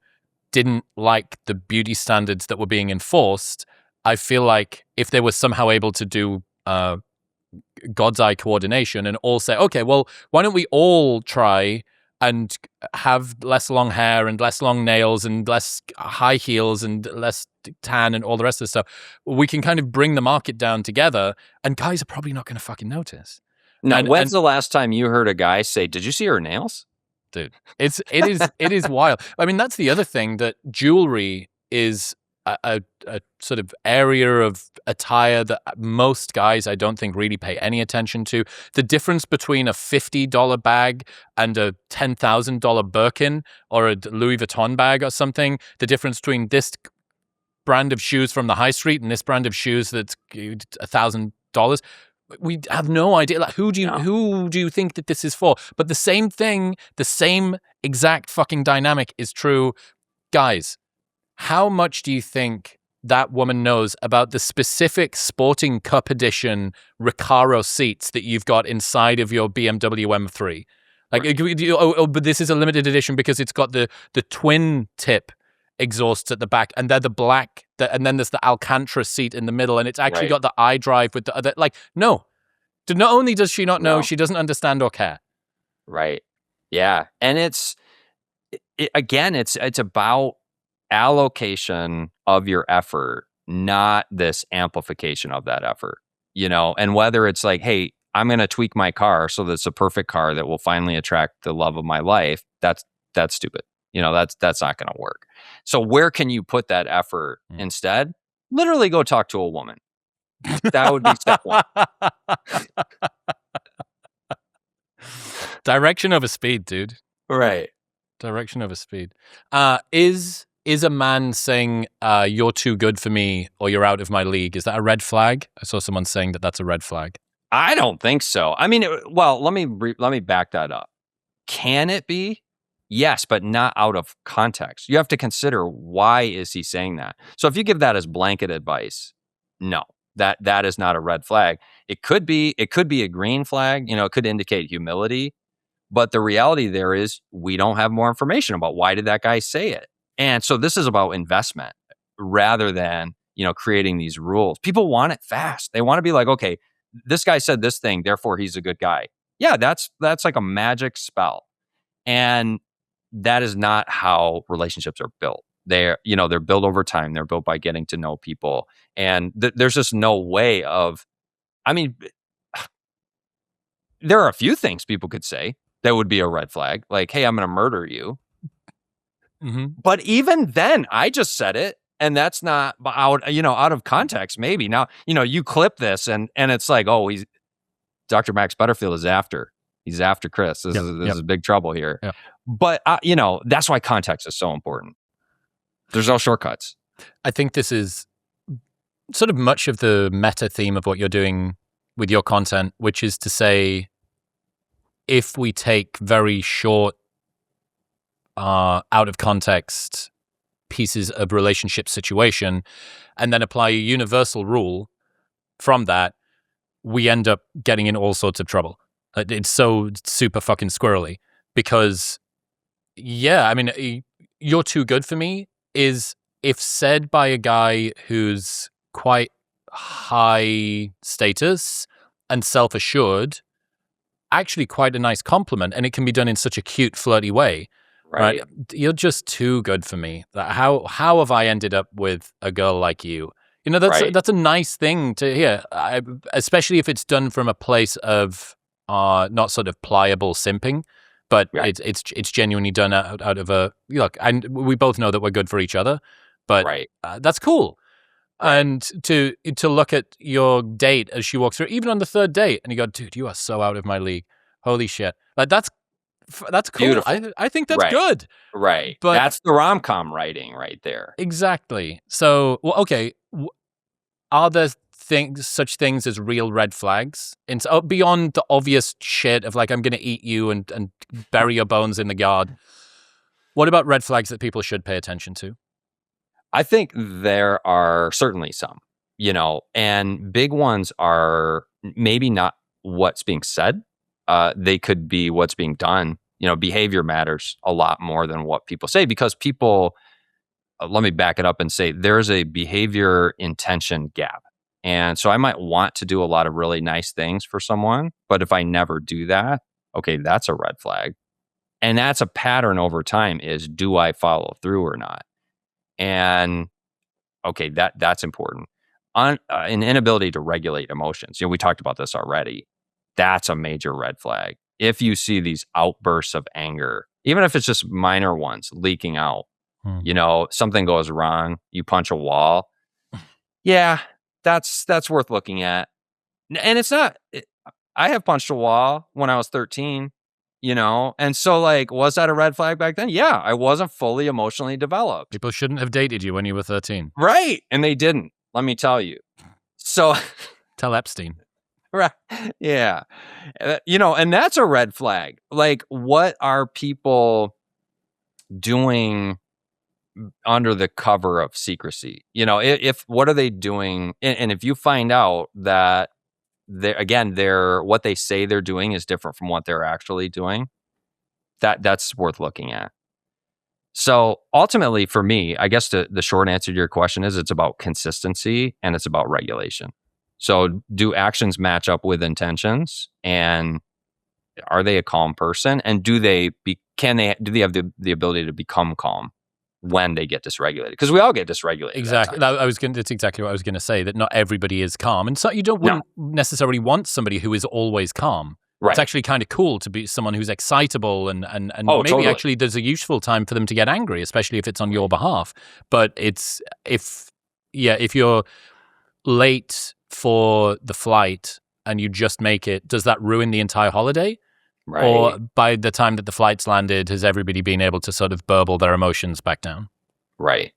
didn't like the beauty standards that were being enforced, I feel like if they were somehow able to do God's eye coordination and all say, okay, well, why don't we all try and have less long hair and less long nails and less high heels and less tan and all the rest of the stuff, we can kind of bring the market down together, and guys are probably not going to fucking notice. Now, when's the last time you heard a guy say, "Did you see her nails?" Dude, it is wild. I mean, that's the other thing, that jewelry is a sort of area of attire that most guys, I don't think, really pay any attention to. The difference between a $50 bag and a $10,000 Birkin or a Louis Vuitton bag or something, the difference between this brand of shoes from the high street and this brand of shoes that's $1,000, we have no idea. Like, who do you think that this is for? But the same thing, the same exact fucking dynamic is true. Guys, how much do you think that woman knows about the specific Sporting Cup edition Recaro seats that you've got inside of your BMW M3? Like, right. But this is a limited edition because it's got the twin tip exhausts at the back, and they're the black, and then there's the Alcantara seat in the middle, and it's actually got the iDrive with the other. Like, no. Not only does she not know, she doesn't understand or care. Right. Yeah. And it's about allocation of your effort, not this amplification of that effort, and whether it's like, hey, I'm going to tweak my car so that it's a perfect car that will finally attract the love of my life. That's stupid. That's not going to work. So where can you put that effort instead? Literally go talk to a woman. That would be step one. Direction over speed, dude. Right. Direction over speed. Is is a man saying, you're too good for me or you're out of my league, is that a red flag? I saw someone saying that that's a red flag. I don't think so. I mean, well, let me back that up. Can it be? Yes, but not out of context. You have to consider, why is he saying that? So if you give that as blanket advice, no, that is not a red flag. It could be a green flag. It could indicate humility. But the reality there is, we don't have more information about why did that guy say it. And so this is about investment rather than, creating these rules. People want it fast. They want to be like, okay, this guy said this thing, therefore he's a good guy. Yeah, that's like a magic spell. And that is not how relationships are built. They're built over time. They're built by getting to know people. And there's just no way of, I mean, there are a few things people could say that would be a red flag. Like, hey, I'm going to murder you. Mm-hmm. But even then, I just said it. And that's not out of context, maybe. Now, you clip this and it's like, oh, Dr. Max Butterfield is after. He's after Chris. This is big trouble here. Yep. But, that's why context is so important. There's no shortcuts. I think this is sort of much of the meta theme of what you're doing with your content, which is to say, if we take very short, out of context pieces of relationship situation and then apply a universal rule from that, we end up getting in all sorts of trouble. It's so super fucking squirrely because, yeah, I mean, you're too good for me is, if said by a guy who's quite high status and self-assured, actually quite a nice compliment, and it can be done in such a cute, flirty way. Right? You're just too good for me. How have I ended up with a girl like you? That's a nice thing to hear, especially if it's done from a place of not sort of pliable simping, but it's genuinely done out of a look. And we both know that we're good for each other, but that's cool. And to look at your date as she walks through, even on the third date, and you go, dude, you are so out of my league. Holy shit! Like that's cool. I think that's good. Right. But that's the rom-com writing right there. Exactly. So, well, okay. Are there such things as real red flags? Beyond the obvious shit of like, I'm going to eat you and bury your bones in the yard. What about red flags that people should pay attention to? I think there are certainly some, and big ones are maybe not what's being said. They could be what's being done. Behavior matters a lot more than what people say, because people, let me back it up and say there's a behavior intention gap. And so I might want to do a lot of really nice things for someone, but if I never do that, okay, that's a red flag. And that's a pattern over time is, do I follow through or not? And okay, that's important. An inability to regulate emotions. We talked about this already. That's a major red flag. If you see these outbursts of anger, even if it's just minor ones leaking out, something goes wrong, you punch a wall. Yeah, that's worth looking at. And it's not, I have punched a wall when I was 13, and so like, was that a red flag back then? Yeah, I wasn't fully emotionally developed. People shouldn't have dated you when you were 13. Right. And they didn't, let me tell you. So tell Epstein. Right. Yeah. And that's a red flag. Like, what are people doing under the cover of secrecy? If what are they doing? And if you find out that they're what they say they're doing is different from what they're actually doing, that's worth looking at. So ultimately for me, I guess the short answer to your question is it's about consistency and it's about regulation. So do actions match up with intentions, and are they a calm person? And do they have the ability to become calm when they get dysregulated? Because we all get dysregulated. Exactly. That's exactly what I was going to say, that not everybody is calm. And so wouldn't necessarily want somebody who is always calm. Right. It's actually kind of cool to be someone who's excitable and maybe totally. Actually there's a useful time for them to get angry, especially if it's on your behalf. But it's if you're late for the flight and you just make it, does that ruin the entire holiday? Right. Or by the time that the flight's landed, has everybody been able to sort of burble their emotions back down? Right.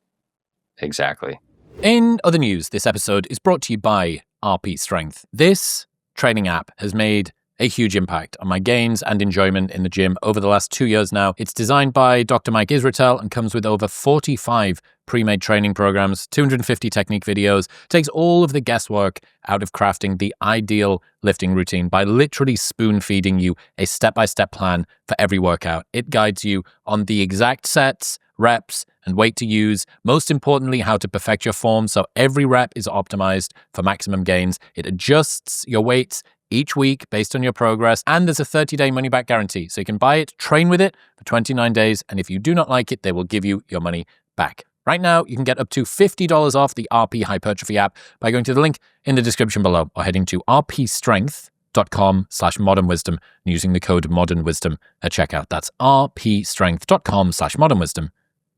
Exactly. In other news, this episode is brought to you by RP Strength. This training app has made a huge impact on my gains and enjoyment in the gym over the last 2 years now. It's designed by Dr. Mike Israetel and comes with over 45 pre-made training programs, 250 technique videos, takes all of the guesswork out of crafting the ideal lifting routine by literally spoon-feeding you a step-by-step plan for every workout. It guides you on the exact sets, reps, and weight to use. Most importantly, how to perfect your form so every rep is optimized for maximum gains. It adjusts your weights each week based on your progress, and there's a 30-day money-back guarantee. So you can buy it, train with it for 29 days, and if you do not like it, they will give you your money back. Right now, you can get up to $50 off the RP Hypertrophy app by going to the link in the description below or heading to rpstrength.com/modernwisdom and using the code modernwisdom at checkout. That's rpstrength.com/modernwisdom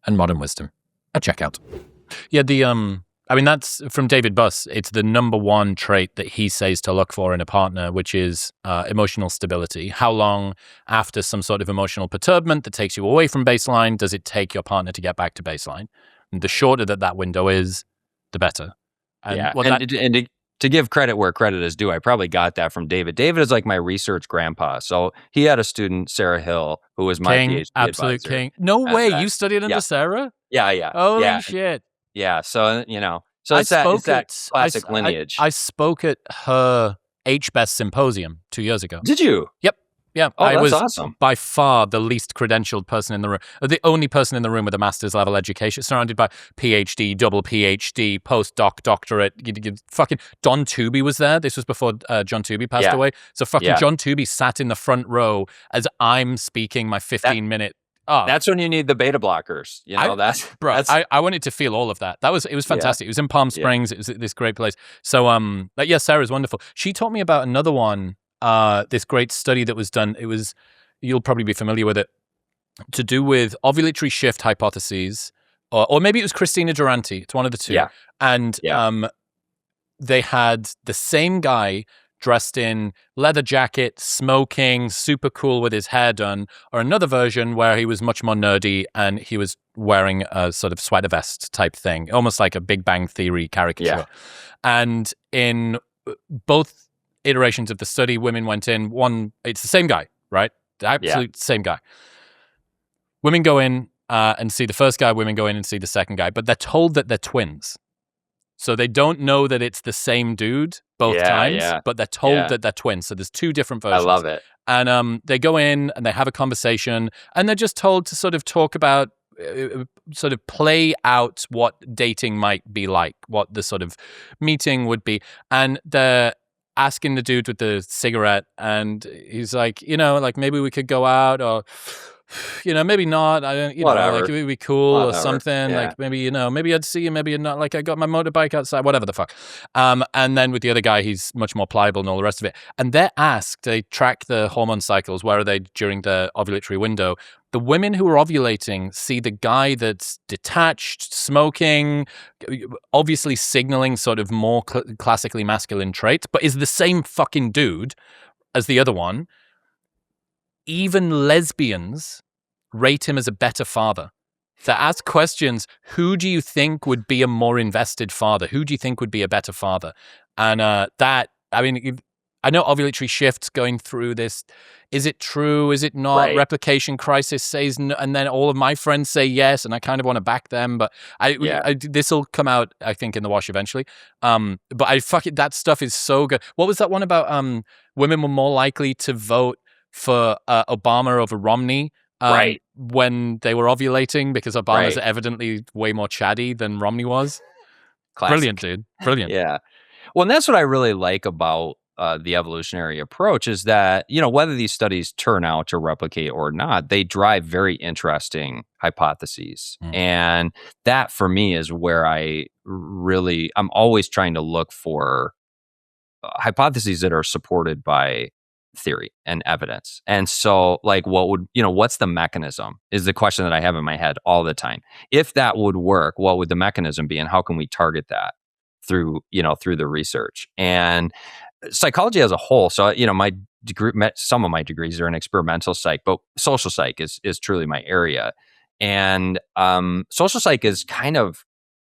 and modernwisdom at checkout. Yeah, that's from David Buss. It's the number one trait that he says to look for in a partner, which is emotional stability. How long after some sort of emotional perturbation that takes you away from baseline does it take your partner to get back to baseline? And the shorter that window is, the better. And to give credit where credit is due, I probably got that from David. David is like my research grandpa. So he had a student, Sarah Hill, who was my PhD absolute advisor. king. No way, you studied under Sarah? Yeah. Holy shit. Yeah, so, so it's that classic lineage. I spoke at her HBEST symposium 2 years ago. Did you? Yep. Yeah, oh, I that's was awesome. By far the least credentialed person in the room, the only person in the room with a master's level education, surrounded by PhD, double PhD, postdoc, doctorate. Fucking Don Tooby was there. This was before John Tooby passed away. So John Tooby sat in the front row as I'm speaking my 15-minute. Oh, that's when you need the beta blockers. I wanted to feel all of that. It was fantastic. It was in Palm Springs. It was this great place. So, Sarah's wonderful. She told me about another one. This great study that was done. You'll probably be familiar with it, to do with ovulatory shift hypotheses, or maybe it was Christina Durante. It's one of the two. Yeah. And they had the same guy dressed in leather jacket, smoking, super cool with his hair done, or another version where he was much more nerdy and he was wearing a sort of sweater vest type thing, almost like a Big Bang Theory caricature. Yeah. And in both iterations of the study, women went in. It's the same guy, right? The absolute same guy. Women go in and see the first guy, women go in and see the second guy, but they're told that they're twins. So they don't know that it's the same dude both times, but they're told that they're twins. So there's two different versions. I love it. And they go in and they have a conversation, and they're just told to sort of talk about, sort of play out what dating might be like, what the sort of meeting would be. And they're asking the dude with the cigarette, and he's like, maybe we could go out, or maybe not. I don't, like it would be cool or something. Yeah. Like maybe I'd see you, maybe not. Like I got my motorbike outside, whatever the fuck. And then with the other guy, he's much more pliable and all the rest of it. And they're asked, they track the hormone cycles. Where are they during the ovulatory window? The women who are ovulating see the guy that's detached, smoking, obviously signaling sort of more classically masculine traits, but is the same fucking dude as the other one. Even lesbians rate him as a better father. To ask questions, who do you think would be a more invested father? Who do you think would be a better father? And I know ovulatory shifts going through this. Is it true? Is it not? Right. Replication crisis says no, and then all of my friends say yes, and I kind of want to back them, but this will come out, I think, in the wash eventually. But that stuff is so good. What was that one about? Women were more likely to vote for Obama over Romney when they were ovulating because Obama's evidently way more chatty than Romney was. Classic. Brilliant, dude. Brilliant. Yeah. Well, and that's what I really like about the evolutionary approach is that, whether these studies turn out to replicate or not, they drive very interesting hypotheses. And that for me is where I'm always trying to look for hypotheses that are supported by theory and evidence. And so what's the mechanism is the question that I have in my head all the time. If that would work, what would the mechanism be and how can we target that through the research? And psychology as a whole. So, my degree, some of my degrees are in experimental psych, but social psych is truly my area. And social psych is kind of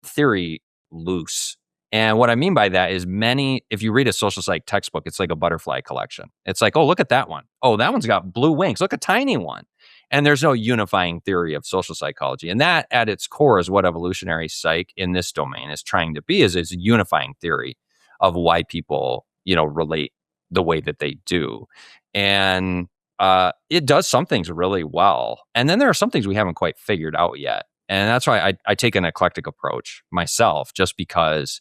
theory loose. And what I mean by that is if you read a social psych textbook, it's like a butterfly collection. It's like, oh, look at that one. Oh, that one's got blue wings. Look, a tiny one. And there's no unifying theory of social psychology. And that at its core is what evolutionary psych in this domain is trying to be, is a unifying theory of why people, relate the way that they do. And it does some things really well. And then there are some things we haven't quite figured out yet. And that's why I take an eclectic approach myself, just because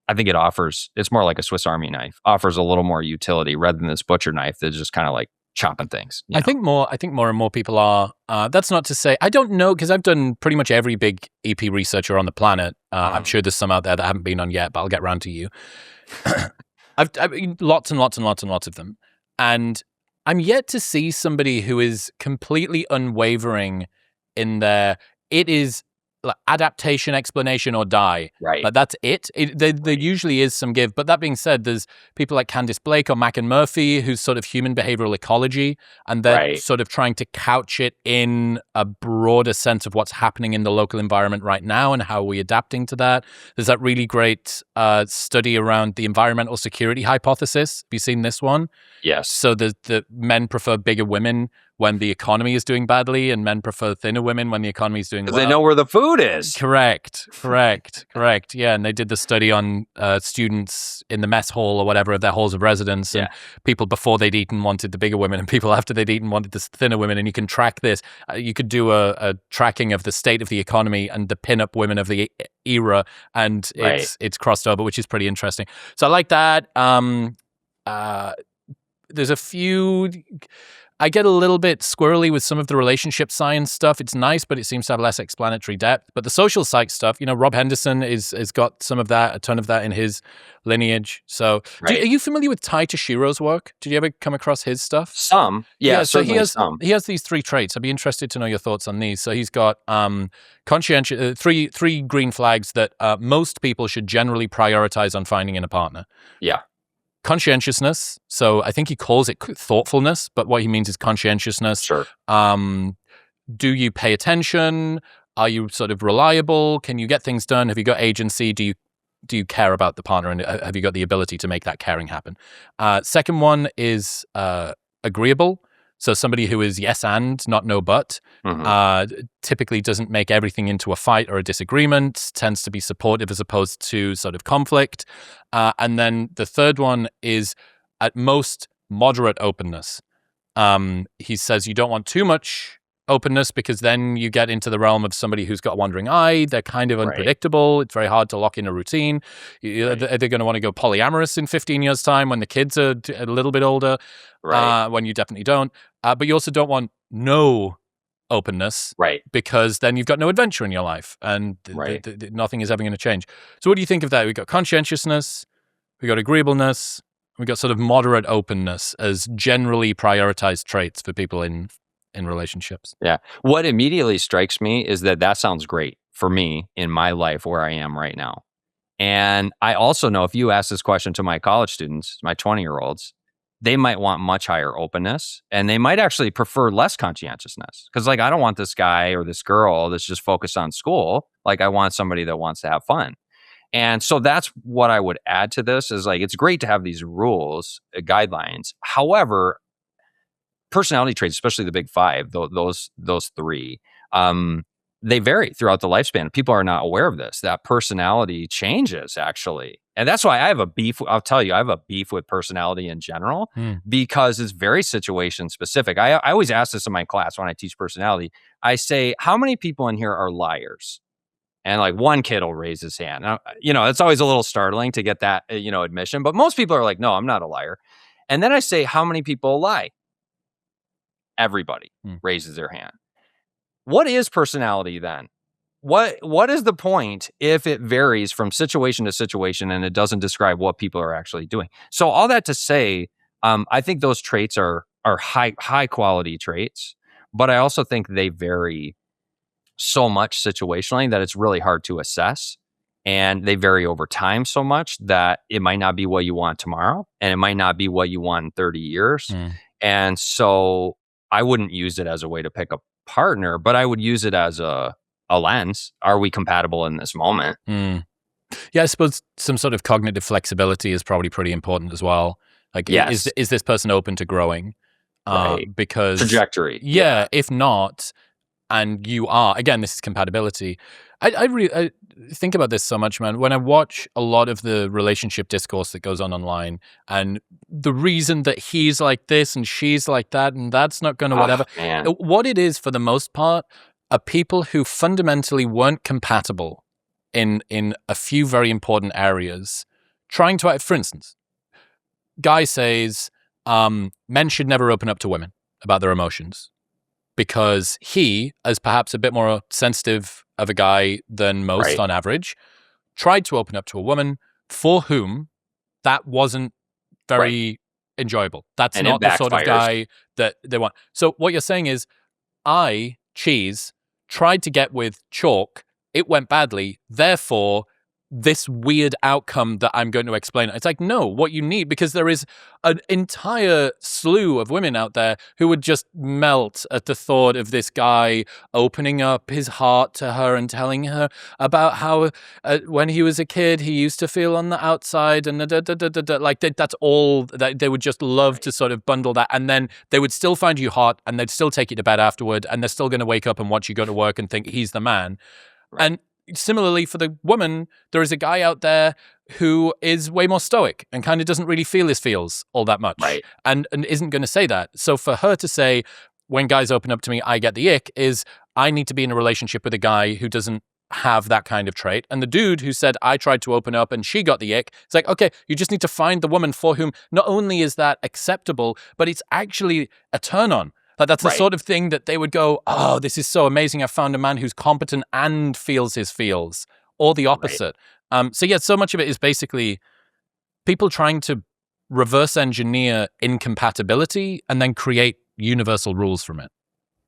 I think it's more like a Swiss Army knife, offers a little more utility rather than this butcher knife that's just kind of like chopping things. I think more and more people are. That's not to say, I don't know, because I've done pretty much every big EP researcher on the planet. I'm sure there's some out there that I haven't been on yet, but I'll get around to you. I've lots and lots and lots and lots of them. And I'm yet to see somebody who is completely unwavering in their, it is like adaptation, explanation, or die. Right. Like that's it. There usually is some give. But that being said, there's people like Candice Blake or Mac and Murphy, who's sort of human behavioral ecology, and they're sort of trying to couch it in a broader sense of what's happening in the local environment right now and how we're adapting to that. There's that really great study around the environmental security hypothesis. Have you seen this one? Yes. So the men prefer bigger women when the economy is doing badly, and men prefer thinner women when the economy is doing well. Because they know where the food is. Correct. Yeah, and they did the study on students in the mess hall or whatever of their halls of residence, and people before they'd eaten wanted the bigger women, and people after they'd eaten wanted the thinner women. And you can track this. You could do a tracking of the state of the economy and the pin-up women of the era, and it's crossed over, which is pretty interesting. So I like that. There's a few. I get a little bit squirrely with some of the relationship science stuff. It's nice, but it seems to have less explanatory depth. But the social psych stuff, Rob Henderson has got some of that, a ton of that in his lineage. So are you familiar with Tai Tashiro's work? Did you ever come across his stuff? Some. Yeah, so he has some. He has these 3 traits. I'd be interested to know your thoughts on these. So he's got conscientious, three green flags that most people should generally prioritize on finding in a partner. Yeah. Conscientiousness. So I think he calls it thoughtfulness, but what he means is conscientiousness. Sure. Do you pay attention? Are you sort of reliable? Can you get things done? Have you got agency? Do you care about the partner, and have you got the ability to make that caring happen? Second one is agreeable. So somebody who is yes and, not no but, typically doesn't make everything into a fight or a disagreement, tends to be supportive as opposed to sort of conflict. And then the third one is at most moderate openness. He says you don't want too much openness, because then you get into the realm of somebody who's got a wandering eye. They're kind of unpredictable. It's very hard to lock in a routine. They're going to want to go polyamorous in 15 years' time when the kids are a little bit older, when you definitely don't. But you also don't want no openness, because then you've got no adventure in your life, and nothing is ever going to change. So what do you think of that? We've got conscientiousness, we've got agreeableness, we've got sort of moderate openness as generally prioritized traits for people in relationships. Yeah. What immediately strikes me is that sounds great for me in my life where I am right now. And I also know if you ask this question to my college students, my 20-year-olds, they might want much higher openness, and they might actually prefer less conscientiousness. Because I don't want this guy or this girl that's just focused on school. I want somebody that wants to have fun. And so that's what I would add to this is it's great to have these rules, guidelines. However, personality traits, especially the big 5, those 3, they vary throughout the lifespan. People are not aware of this. That personality changes, actually. And that's why I have a beef. I'll tell you, I have a beef with personality in general, because it's very situation specific. I always ask this in my class when I teach personality. I say, how many people in here are liars? And one kid will raise his hand. Now, it's always a little startling to get that, admission. But most people are like, no, I'm not a liar. And then I say, how many people lie? Everybody raises their hand. What is personality then? What is the point if it varies from situation to situation and it doesn't describe what people are actually doing? So all that to say, I think those traits are high quality traits, but I also think they vary so much situationally that it's really hard to assess. And they vary over time so much that it might not be what you want tomorrow, and it might not be what you want in 30 years. And so I wouldn't use it as a way to pick a partner, but I would use it as a lens. Are we compatible in this moment? Yeah, I suppose some sort of cognitive flexibility is probably pretty important as well. Like, Yes. is this person open to growing? Right. Because Trajectory. Yeah, if not, and you are, again, this is compatibility. I think about this so much, man. When I watch a lot of the relationship discourse that goes on online, and the reason that he's like this and she's like that, and that's not going to whatever. Man. What it is, for the most part, are people who fundamentally weren't compatible in a few very important areas, trying to, for instance, guy says men should never open up to women about their emotions because he, as perhaps a bit more sensitive of a guy than most on average, tried to open up to a woman for whom that wasn't very enjoyable. That's not the sort of guy that they want. So what you're saying is, I, Cheese, tried to get with Chalk, it went badly, therefore this weird outcome that I'm going to explain. It's like, no, what you need, because there is an entire slew of women out there who would just melt at the thought of this guy opening up his heart to her and telling her about how when he was a kid, he used to feel on the outside and like that's all that they would just love to sort of bundle that. And then they would still find you hot and they'd still take you to bed afterward. And they're still going to wake up and watch you go to work and think he's the man. And similarly, for the woman, there is a guy out there who is way more stoic and kind of doesn't really feel his feels all that much, and isn't going to say that. So for her to say, when guys open up to me, I get the ick, is I need to be in a relationship with a guy who doesn't have that kind of trait. And the dude who said, I tried to open up and she got the ick, it's like, okay, you just need to find the woman for whom not only is that acceptable, but it's actually a turn on. Like that's the sort of thing that they would go, oh, this is so amazing. I found a man who's competent and feels his feels, or the opposite. So yeah, so much of it is basically people trying to reverse engineer incompatibility and then create universal rules from it.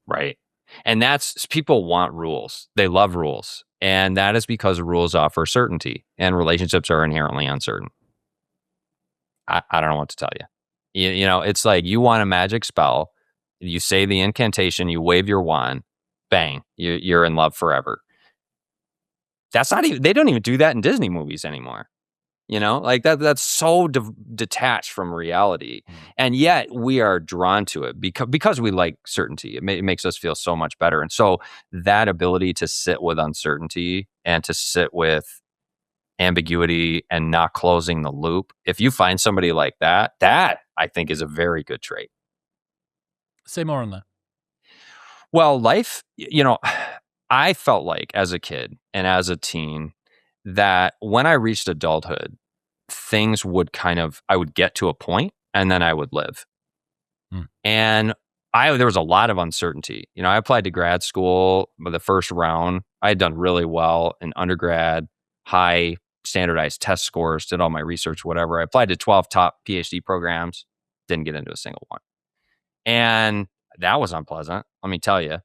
Right. And that's, people want rules. They love rules. And that is because rules offer certainty and relationships are inherently uncertain. I don't know what to tell you. You know, it's like you want a magic spell. You say the incantation, you wave your wand, bang, you're in love forever. That's not even, they don't even do that in Disney movies anymore. You know, like that's so detached from reality. And yet we are drawn to it because we like certainty. It makes us feel so much better. And so that ability to sit with uncertainty and to sit with ambiguity and not closing the loop, if you find somebody like that, that I think is a very good trait. Say more on that. Well, life, you know, I felt like as a kid and as a teen that when I reached adulthood, things would I would get to a point and then I would live. And there was a lot of uncertainty. You know, I applied to grad school with the first round. I had done really well in undergrad, high standardized test scores, did all my research, whatever. I applied to 12 top PhD programs, didn't get into a single one. And that was unpleasant, let me tell you.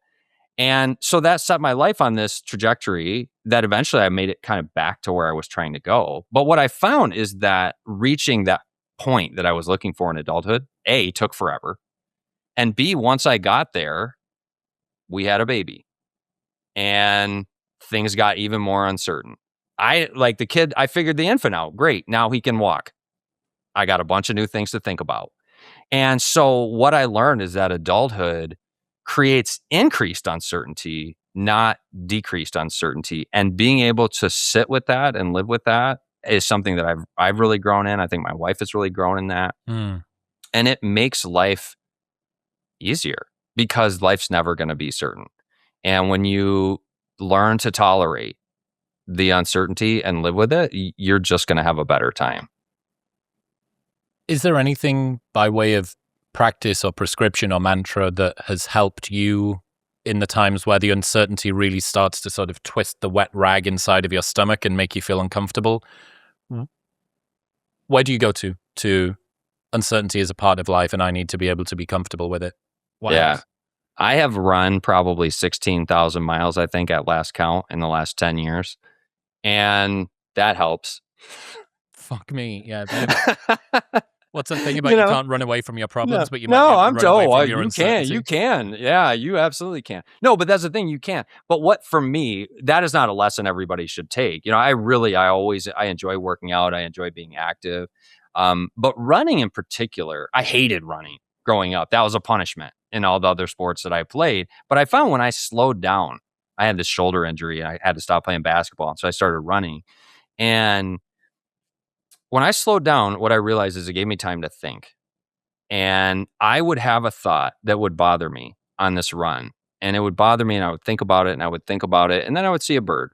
And so that set my life on this trajectory that eventually I made it kind of back to where I was trying to go. But what I found is that reaching that point that I was looking for in adulthood, A, took forever. And B, once I got there, we had a baby. And things got even more uncertain. Like the kid, I figured the infant out. Great, now he can walk. I got a bunch of new things to think about. And so what I learned is that adulthood creates increased uncertainty, not decreased uncertainty. And being able to sit with that and live with that is something that I've really grown in. I think my wife has really grown in that. And it makes life easier because life's never going to be certain. And when you learn to tolerate the uncertainty and live with it, you're just going to have a better time. Is there anything by way of practice or prescription or mantra that has helped you in the times where the uncertainty really starts to sort of twist the wet rag inside of your stomach and make you feel uncomfortable? Where do you go to uncertainty is a part of life and I need to be able to be comfortable with it? What else? I have run probably 16,000 miles, I think, at last count in the last 10 years. And that helps. Fuck me. Yeah. What's that thing about You you know? can't run away from your problems, but you No, might I'm run away from your you uncertainty? can. Yeah, you absolutely can. No, but that's the thing, you can. But what for me, that is not a lesson everybody should take. I enjoy working out. I enjoy being active. But running in particular, I hated running growing up. That was a punishment in all the other sports that I played. But I found when I slowed down, I had this shoulder injury. I had to stop playing basketball. So I started running. And when I slowed down, what I realized is it gave me time to think. And I would have a thought that would bother me on this run. And it would bother me, and I would think about it, and I would think about it. And then I would see a bird.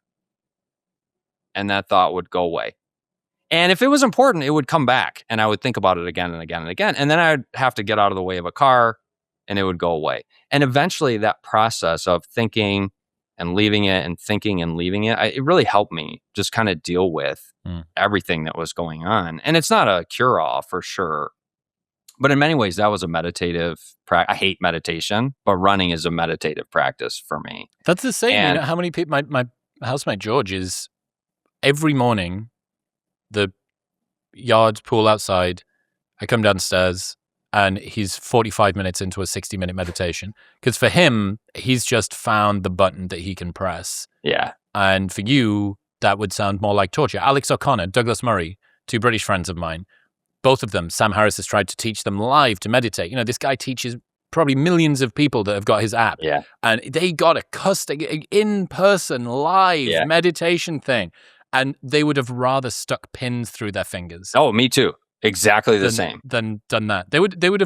And that thought would go away. And if it was important, it would come back. And I would think about it again and again and again. And then I'd have to get out of the way of a car, and it would go away. And eventually that process of thinking and leaving it and thinking and leaving it, it really helped me just kind of deal with everything that was going on. And it's not a cure-all for sure. But in many ways, that was a meditative practice. I hate meditation, but running is a meditative practice for me. That's the same. And- How many people, my housemate George is every morning, the yard pool outside, I come downstairs and he's 45 minutes into a 60-minute meditation. Because for him, he's just found the button that he can press. Yeah. And for you, that would sound more like torture. Alex O'Connor, Douglas Murray, two British friends of mine, both of them, Sam Harris has tried to teach them live to meditate. This guy teaches probably millions of people that have got his app. Yeah. And they got a custom, in-person, live meditation thing. And they would have rather stuck pins through their fingers. Oh, me too. Exactly the same. Than done that. They would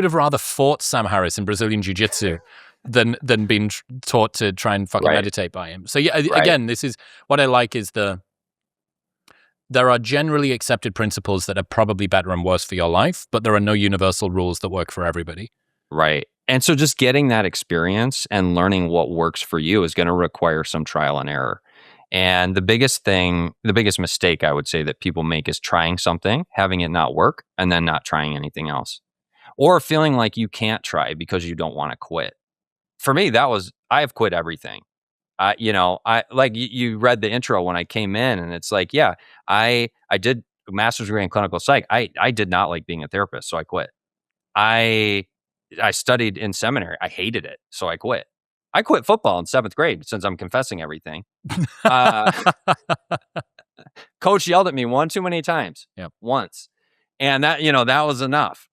have rather fought Sam Harris in Brazilian Jiu-Jitsu than been taught to try and fucking meditate by him. So yeah, again, this is what I like is there are generally accepted principles that are probably better and worse for your life, but there are no universal rules that work for everybody. Right. And so just getting that experience and learning what works for you is going to require some trial and error. And the biggest mistake I would say that people make is trying something, having it not work, and then not trying anything else. Or feeling like you can't try because you don't want to quit. For me, I have quit everything. You read the intro when I came in, and it's like, yeah, I did a master's degree in clinical psych. I did not like being a therapist, so I quit. I studied in seminary. I hated it, so I quit. I quit football in 7th grade, since I'm confessing everything. Coach yelled at me one too many times. Yep. Once. And that was enough.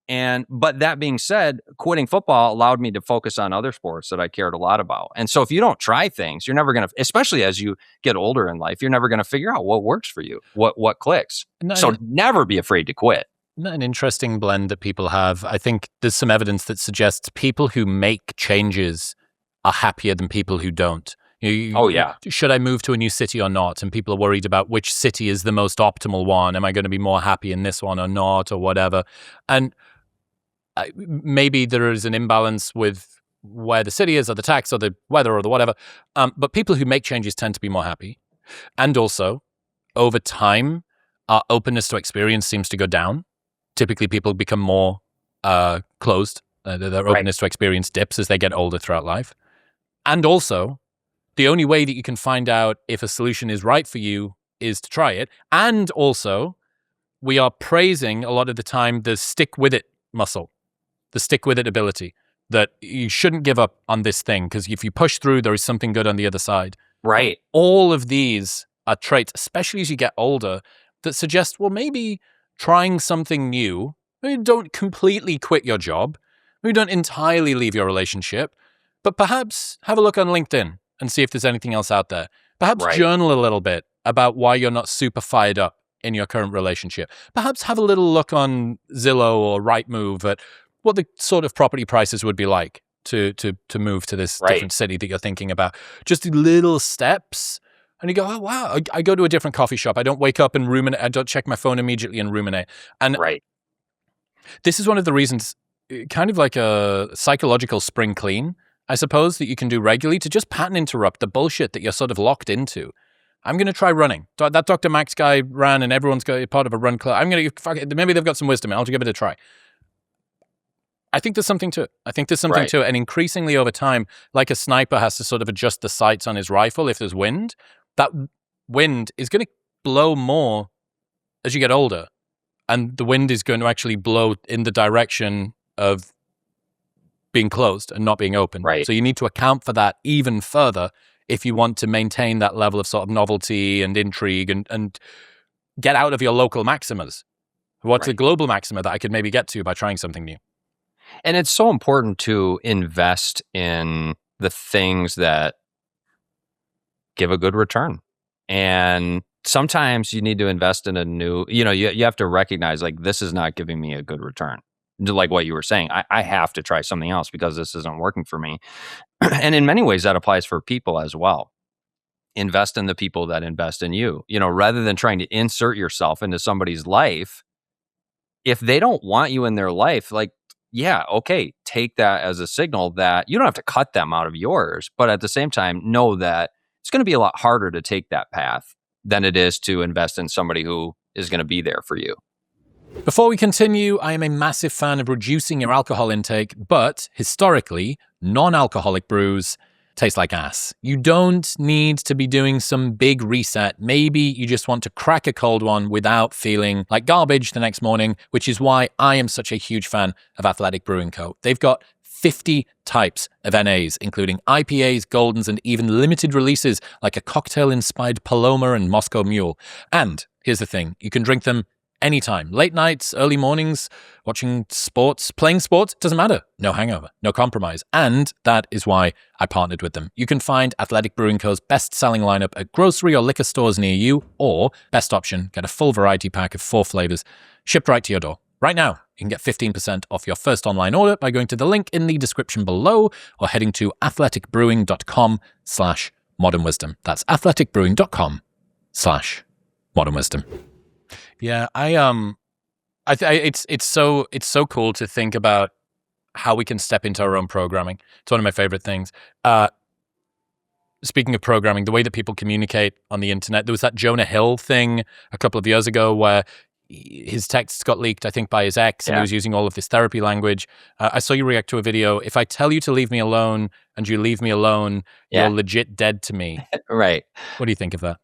But that being said, quitting football allowed me to focus on other sports that I cared a lot about. And so if you don't try things, you're never going to, especially as you get older in life, you're never going to figure out what works for you, what clicks. So never be afraid to quit. An interesting blend that people have. I think there's some evidence that suggests people who make changes are happier than people who don't. Should I move to a new city or not? And people are worried about which city is the most optimal one. Am I going to be more happy in this one or not, or whatever? And maybe there is an imbalance with where the city is, or the tax, or the weather, or the whatever. But people who make changes tend to be more happy. And also, over time, our openness to experience seems to go down. Typically, people become more closed. Their openness to experience dips as they get older throughout life. And also, the only way that you can find out if a solution is right for you is to try it. And also, we are praising a lot of the time the stick with it muscle, the stick with it ability, that you shouldn't give up on this thing because if you push through, there is something good on the other side. Right. All of these are traits, especially as you get older, that suggest, well, maybe trying something new, maybe don't completely quit your job, maybe don't entirely leave your relationship, but perhaps have a look on LinkedIn and see if there's anything else out there. Perhaps journal a little bit about why you're not super fired up in your current relationship. Perhaps have a little look on Zillow or Rightmove at what the sort of property prices would be like to move to this different city that you're thinking about. Just little steps. And you go, oh, wow, I go to a different coffee shop. I don't wake up and ruminate. I don't check my phone immediately and ruminate. And this is one of the reasons, kind of like a psychological spring clean, I suppose, that you can do regularly to just pattern interrupt the bullshit that you're sort of locked into. I'm going to try running. That Dr. Max guy ran and everyone's got part of a run club. I'm going to, maybe they've got some wisdom. I'll give it a try. I think there's something to it. And increasingly over time, like a sniper has to sort of adjust the sights on his rifle if there's wind, that wind is going to blow more as you get older. and the wind is going to actually blow in the direction of being closed and not being open. Right. So you need to account for that even further if you want to maintain that level of sort of novelty and intrigue and get out of your local maximas. What's a global maxima that I could maybe get to by trying something new? And it's so important to invest in the things that give a good return. And sometimes you need to invest in a new, you have to recognize like, this is not giving me a good return. Like what you were saying, I have to try something else because this isn't working for me. And in many ways that applies for people as well. Invest in the people that invest in you, rather than trying to insert yourself into somebody's life. If they don't want you in their life, like, yeah, okay, take that as a signal that you don't have to cut them out of yours, but at the same time, know that it's going to be a lot harder to take that path than it is to invest in somebody who is going to be there for you. Before we continue, I am a massive fan of reducing your alcohol intake, but historically, non-alcoholic brews taste like ass. You don't need to be doing some big reset. Maybe you just want to crack a cold one without feeling like garbage the next morning, which is why I am such a huge fan of Athletic Brewing Co. They've got 50 types of NAs, including IPAs, Goldens, and even limited releases like a cocktail-inspired Paloma and Moscow Mule. And here's the thing, you can drink them anytime. Late nights, early mornings, watching sports, playing sports, doesn't matter. No hangover, no compromise. And that is why I partnered with them. You can find Athletic Brewing Co.'s best-selling lineup at grocery or liquor stores near you, or, best option, get a full variety pack of 4 flavors shipped right to your door. Right now, you can get 15% off your first online order by going to the link in the description below or heading to athleticbrewing.com/modernwisdom. That's athleticbrewing.com/modernwisdom. Yeah, it's so cool to think about how we can step into our own programming. It's one of my favorite things. Speaking of programming, the way that people communicate on the internet, there was that Jonah Hill thing a couple of years ago where his texts got leaked, I think, by his ex, and he was using all of this therapy language. I saw you react to a video. If I tell you to leave me alone and you leave me alone, you're legit dead to me. Right. What do you think of that?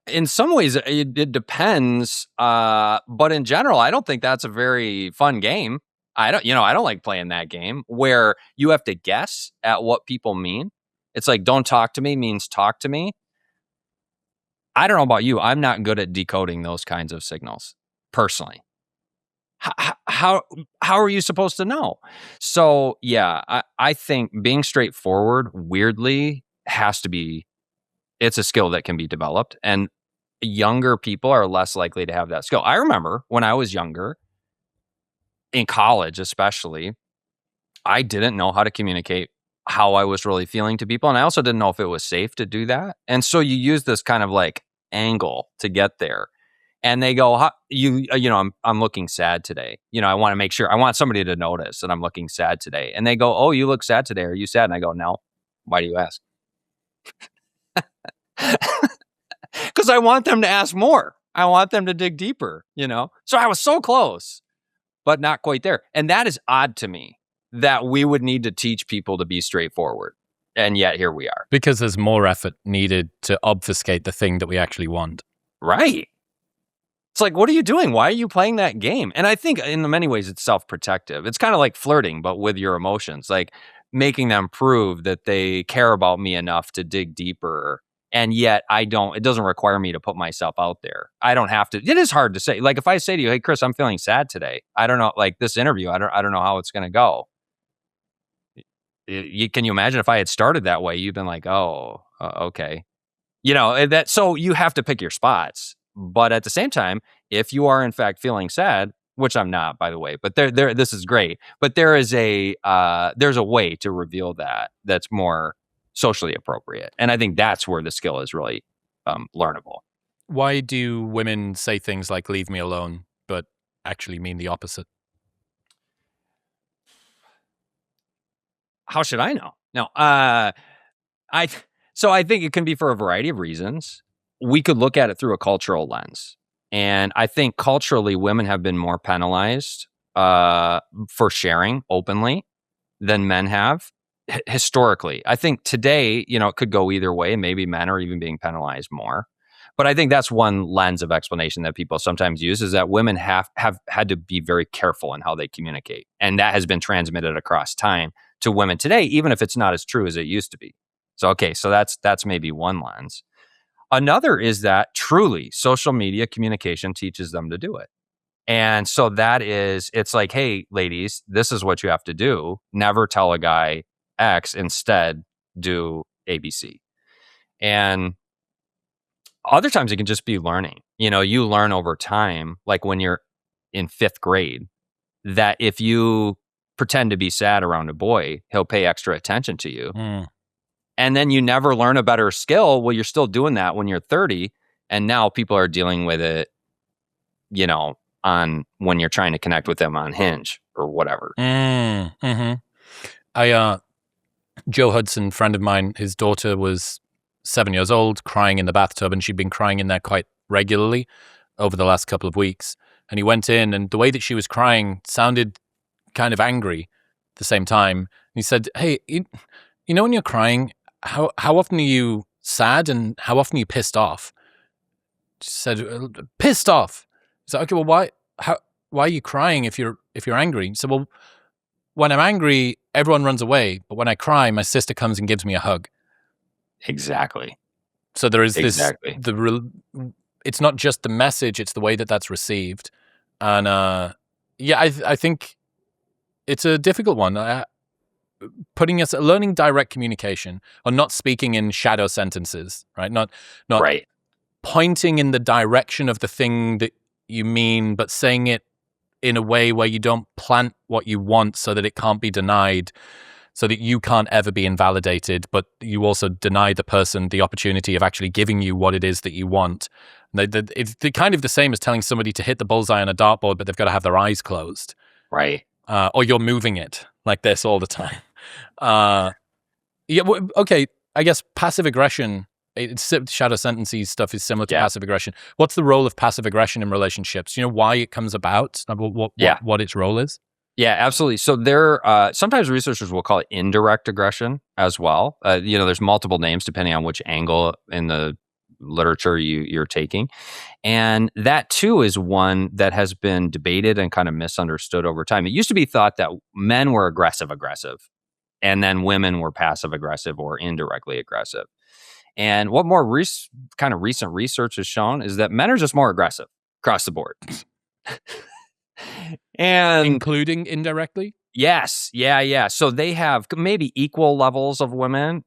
In some ways, it depends. But in general, I don't think that's a very fun game. I don't like playing that game where you have to guess at what people mean. It's like, don't talk to me means talk to me. I don't know about you. I'm not good at decoding those kinds of signals personally. How are you supposed to know? So yeah, I think being straightforward, weirdly, has to be. It's a skill that can be developed, and younger people are less likely to have that skill. I remember when I was younger, in college especially, I didn't know how to communicate how I was really feeling to people, and I also didn't know if it was safe to do that. And so you use this kind of like angle to get there, and they go, I'm looking sad today. I want to make sure, I want somebody to notice that I'm looking sad today. And they go, oh, you look sad today. Are you sad? And I go, no. Why do you ask? Because I want them to ask more. I want them to dig deeper, So I was so close, but not quite there. And that is odd to me that we would need to teach people to be straightforward. And yet here we are. Because there's more effort needed to obfuscate the thing that we actually want. Right. It's like, what are you doing? Why are you playing that game? And I think in many ways it's self-protective. It's kind of like flirting, but with your emotions, like making them prove that they care about me enough to dig deeper. And yet it doesn't require me to put myself out there. I don't have to. It is hard to say. Like if I say to you, hey, Chris, I'm feeling sad today. I don't know, like this interview, I don't know how it's going to go. Can you imagine if I had started that way? You've been like, oh, okay. So you have to pick your spots. But at the same time, if you are in fact feeling sad, which I'm not, by the way, but this is great. But there's a way to reveal that's more socially appropriate. And I think that's where the skill is really learnable. Why do women say things like leave me alone, but actually mean the opposite? How should I know? No. I think it can be for a variety of reasons. We could look at it through a cultural lens. And I think culturally, women have been more penalized for sharing openly than men have. Historically, I think today, it could go either way. Maybe men are even being penalized more. But I think that's one lens of explanation that people sometimes use, is that women have had to be very careful in how they communicate. And that has been transmitted across time to women today, even if it's not as true as it used to be. So, okay, so that's maybe one lens. Another is that truly social media communication teaches them to do it. And so it's like, hey, ladies, this is what you have to do. Never tell a guy X, instead do ABC. And other times it can just be learning. You learn over time, like when you're in 5th grade, that if you pretend to be sad around a boy, he'll pay extra attention to you. And then you never learn a better skill. Well, you're still doing that when you're 30. And now people are dealing with it, on when you're trying to connect with them on Hinge or whatever. Mm-hmm. Joe Hudson, friend of mine, his daughter was 7 years old, crying in the bathtub, and she'd been crying in there quite regularly over the last couple of weeks. And he went in, and the way that she was crying sounded kind of angry at the same time. And he said, hey, you know when you're crying, how often are you sad and how often are you pissed off? She said, pissed off. He said, okay, well, why are you crying if you're angry? He said, well, when I'm angry, everyone runs away. But when I cry, my sister comes and gives me a hug. Exactly. So there is exactly. It's not just the message, it's the way that that's received. And I think it's a difficult one. Learning direct communication, or not speaking in shadow sentences, right? Not right. Pointing in the direction of the thing that you mean, but saying it in a way where you don't plant what you want so that it can't be denied, so that you can't ever be invalidated, but you also deny the person the opportunity of actually giving you what it is that you want. It's kind of the same as telling somebody to hit the bullseye on a dartboard, but they've got to have their eyes closed. Right. Or you're moving it like this all the time. Okay, I guess passive aggression, shadow sentences stuff is similar to passive aggression. What's the role of passive aggression in relationships? Why it comes about? What its role is? Yeah, absolutely. So sometimes researchers will call it indirect aggression as well. There's multiple names depending on which angle in the literature you're taking. And that too is one that has been debated and kind of misunderstood over time. It used to be thought that men were aggressive, and then women were passive aggressive or indirectly aggressive. And what more kind of recent research has shown is that men are just more aggressive across the board. And including indirectly? Yes. Yeah. So they have maybe equal levels of women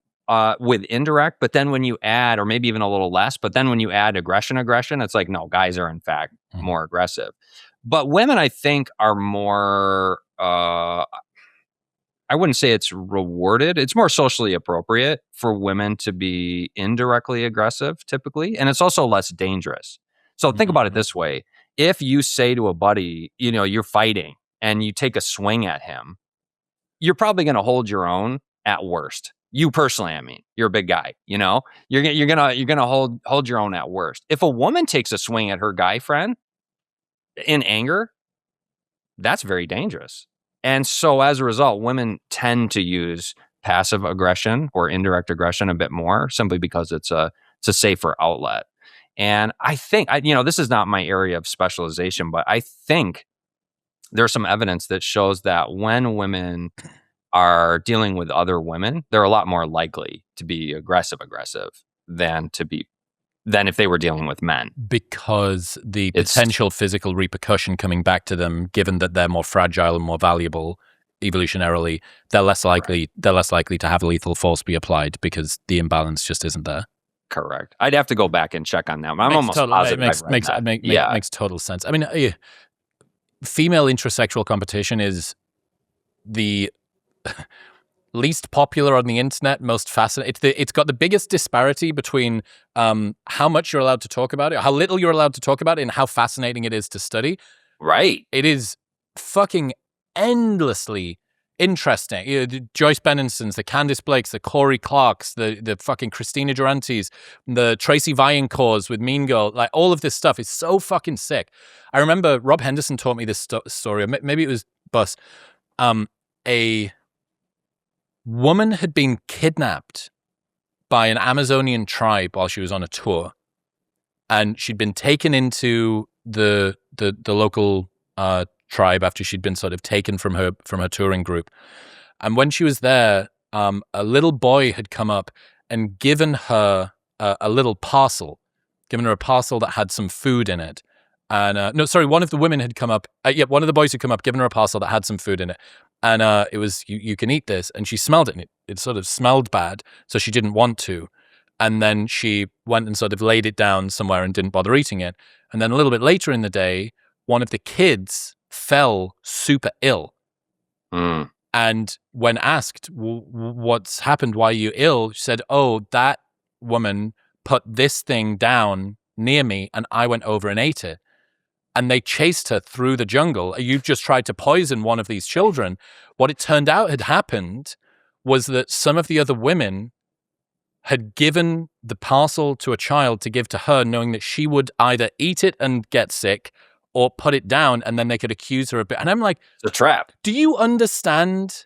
with indirect, but then when you add, or maybe even a little less, but then when you add aggression, it's like, no, guys are in fact more aggressive. But women, I think, are more, I wouldn't say it's rewarded. It's more socially appropriate for women to be indirectly aggressive typically. And it's also less dangerous. So think about it this way. If you say to a buddy, you're fighting and you take a swing at him, you're probably going to hold your own at worst. You personally, I mean, you're a big guy, you're going to hold your own at worst. If a woman takes a swing at her guy friend in anger, that's very dangerous. And so as a result, women tend to use passive aggression or indirect aggression a bit more, simply because it's a safer outlet. And I think, this is not my area of specialization, but I think there's some evidence that shows that when women are dealing with other women, they're a lot more likely to be aggressive than if they were dealing with men. Because the potential physical repercussion coming back to them, given that they're more fragile and more valuable evolutionarily, they're less likely to have lethal force be applied because the imbalance just isn't there. Correct. I'd have to go back and check on that. I'm almost positive. It makes total sense. I mean, female intrasexual competition is the least popular on the internet, most fascinating. It's got the biggest disparity between how much you're allowed to talk about it, how little you're allowed to talk about it, and how fascinating it is to study. Right. It is fucking endlessly interesting. The Joyce Benenson's, the Candice Blakes, the Corey Clarks, the fucking Christina Durantes, the Tracy Viancours with Mean Girl, like all of this stuff is so fucking sick. I remember Rob Henderson taught me this story, or maybe it was Bus. A woman had been kidnapped by an Amazonian tribe while she was on a tour. and she'd been taken into the local tribe after she'd been sort of taken from her touring group. And when she was there, a little boy had come up and given her a little parcel, given her a parcel that had some food in it. And one of the women had come up. One of the boys had come up, given her a parcel that had some food in it. And it was, you can eat this. And she smelled it, and it sort of smelled bad, so she didn't want to. And then she went and sort of laid it down somewhere and didn't bother eating it. And then a little bit later in the day, one of the kids fell super ill. And when asked, what's happened, why are you ill? She said, oh, that woman put this thing down near me and I went over and ate it. And they chased her through the jungle. You've just tried to poison one of these children. What it turned out had happened was that some of the other women had given the parcel to a child to give to her, knowing that she would either eat it and get sick or put it down, and then they could accuse her of it. And I'm like, it's a trap. Do you understand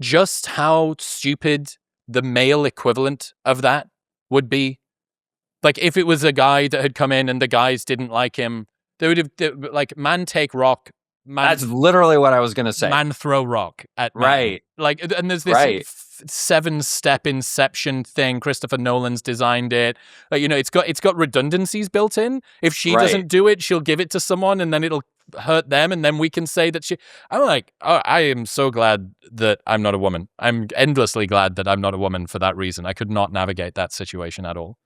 just how stupid the male equivalent of that would be? Like, if it was a guy that had come in and the guys didn't like him, they would have, like, man take rock. Man, that's literally what I was going to say. Man throw rock at man. Right. Like, and there's this 7-step inception thing. Christopher Nolan's designed it. Like, it's got redundancies built in. If she doesn't do it, she'll give it to someone and then it'll hurt them. And then we can say that I'm like, oh, I am so glad that I'm not a woman. I'm endlessly glad that I'm not a woman for that reason. I could not navigate that situation at all.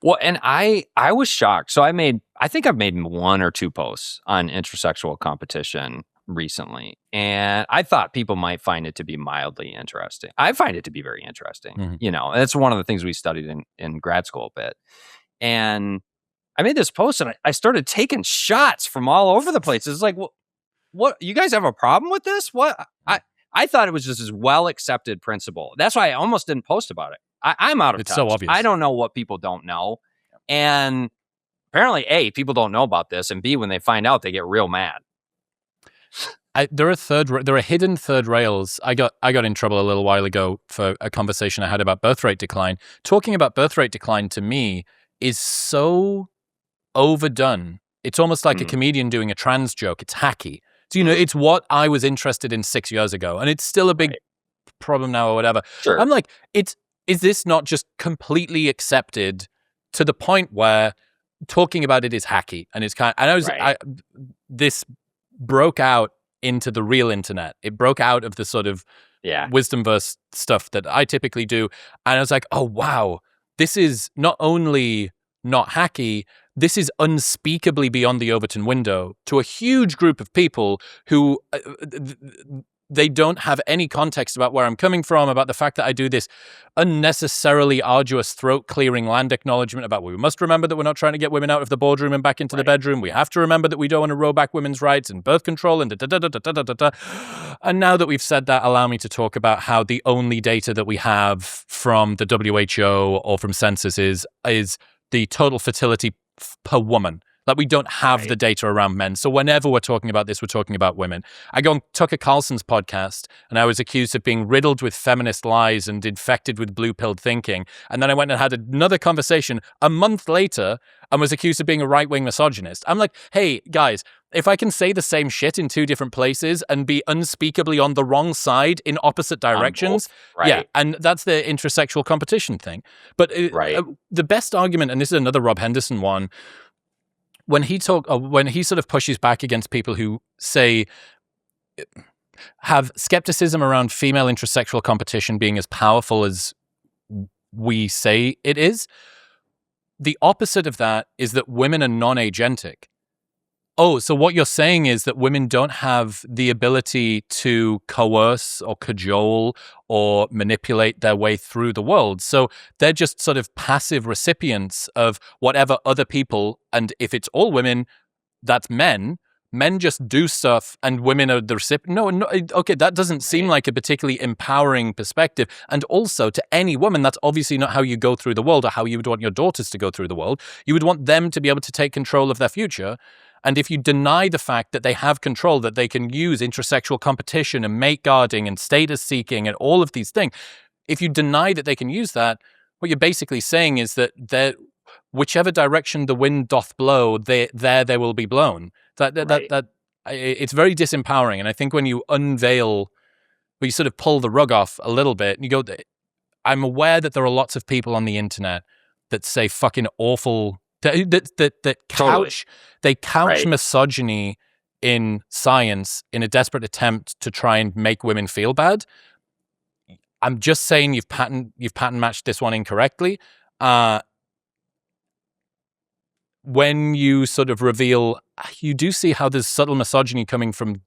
Well, and I was shocked. So I think I've made 1 or 2 posts on intrasexual competition recently. And I thought people might find it to be mildly interesting. I find it to be very interesting. Mm-hmm. That's one of the things we studied in grad school a bit. And I made this post and I started taking shots from all over the place. It's like, well, what, you guys have a problem with this? What? I thought it was just this well-accepted principle. That's why I almost didn't post about it. I'm out of touch. It's so obvious. I don't know what people don't know. And apparently, A, people don't know about this. And B, when they find out, they get real mad. There are hidden third rails. I got in trouble a little while ago for a conversation I had about birth rate decline. Talking about birth rate decline to me is so overdone. It's almost like a comedian doing a trans joke. It's hacky. So, it's what I was interested in 6 years ago. And it's still a big problem now or whatever. Sure. I'm like, is this not just completely accepted to the point where talking about it is hacky? And it's kind of, this broke out into the real internet. It broke out of the sort of wisdomverse stuff that I typically do. And I was like, oh, wow, this is not only not hacky, this is unspeakably beyond the Overton window to a huge group of people who they don't have any context about where I'm coming from, about the fact that I do this unnecessarily arduous throat-clearing land acknowledgement about we must remember that we're not trying to get women out of the boardroom and back into the bedroom. We have to remember that we don't want to roll back women's rights and birth control and da-da-da-da-da-da-da. And now that we've said that, allow me to talk about how the only data that we have from the WHO or from census is the total fertility per woman. Like, we don't have the data around men. So whenever we're talking about this, we're talking about women. I go on Tucker Carlson's podcast, and I was accused of being riddled with feminist lies and infected with blue-pilled thinking. And then I went and had another conversation a month later and was accused of being a right-wing misogynist. I'm like, hey, guys, if I can say the same shit in 2 different places and be unspeakably on the wrong side in opposite directions, and that's the intrasexual competition thing. But the best argument, and this is another Rob Henderson one, when he sort of pushes back against people who say have skepticism around female intrasexual competition being as powerful as we say it is, the opposite of that is that women are non-agentic. Oh, so what you're saying is that women don't have the ability to coerce or cajole or manipulate their way through the world. So they're just sort of passive recipients of whatever other people, and if it's all women, that's men. Men just do stuff and women are the recipient. No, okay, that doesn't seem like a particularly empowering perspective. And also, to any woman, that's obviously not how you go through the world or how you would want your daughters to go through the world. You would want them to be able to take control of their future. And if you deny the fact that they have control, that they can use intrasexual competition and mate guarding and status seeking and all of these things, if you deny that they can use that, what you're basically saying is that whichever direction the wind doth blow, they will be blown. It's very disempowering. And I think when you you sort of pull the rug off a little bit, and you go, I'm aware that there are lots of people on the internet that say fucking awful, that couch misogyny in science in a desperate attempt to try and make women feel bad. I'm just saying you've pattern matched this one incorrectly. When you sort of reveal, you do see how there's subtle misogyny coming from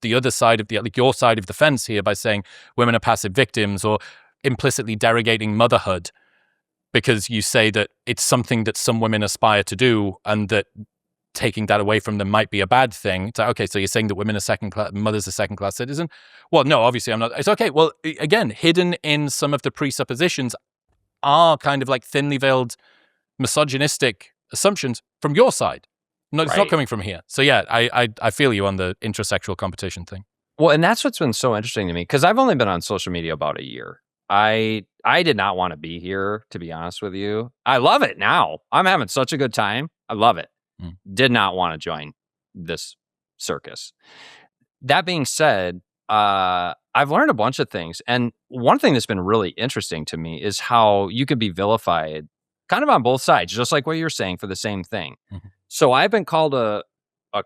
the other side of your side of the fence here by saying women are passive victims, or implicitly derogating motherhood because you say that it's something that some women aspire to do, and that taking that away from them might be a bad thing. It's like, okay, so you're saying that mothers are second-class citizen? Well, no, obviously I'm not. It's okay. Well, again, hidden in some of the presuppositions are kind of like thinly veiled misogynistic assumptions from your side. No, it's not coming from here. So yeah, I feel you on the intrasexual competition thing. Well, and that's what's been so interesting to me, because I've only been on social media about a year. I did not want to be here, to be honest with you. I love it now. I'm having such a good time. I love it. Did not want to join this circus. That being said, I've learned a bunch of things. And one thing that's been really interesting to me is how you could be vilified kind of on both sides, just like what you're saying, for the same thing. Mm-hmm. So I've been called a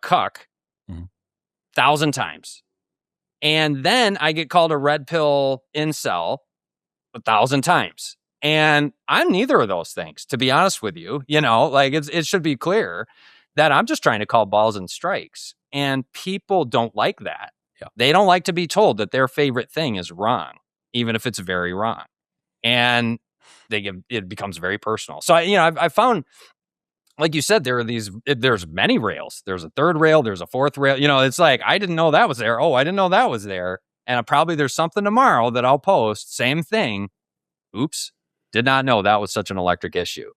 cuck 1,000 times. And then I get called a red pill incel 1,000 times. And I'm neither of those things, to be honest with you. You know, like it should be clear that I'm just trying to call balls and strikes. And people don't like that. Yeah. They don't like to be told that their favorite thing is wrong, even if it's very wrong. And it becomes very personal. So, I found, like you said, there's many rails. There's a third rail. There's a fourth rail. It's like, I didn't know that was there. Oh, I didn't know that was there. And probably there's something tomorrow that I'll post. Same thing. Oops. Did not know that was such an electric issue.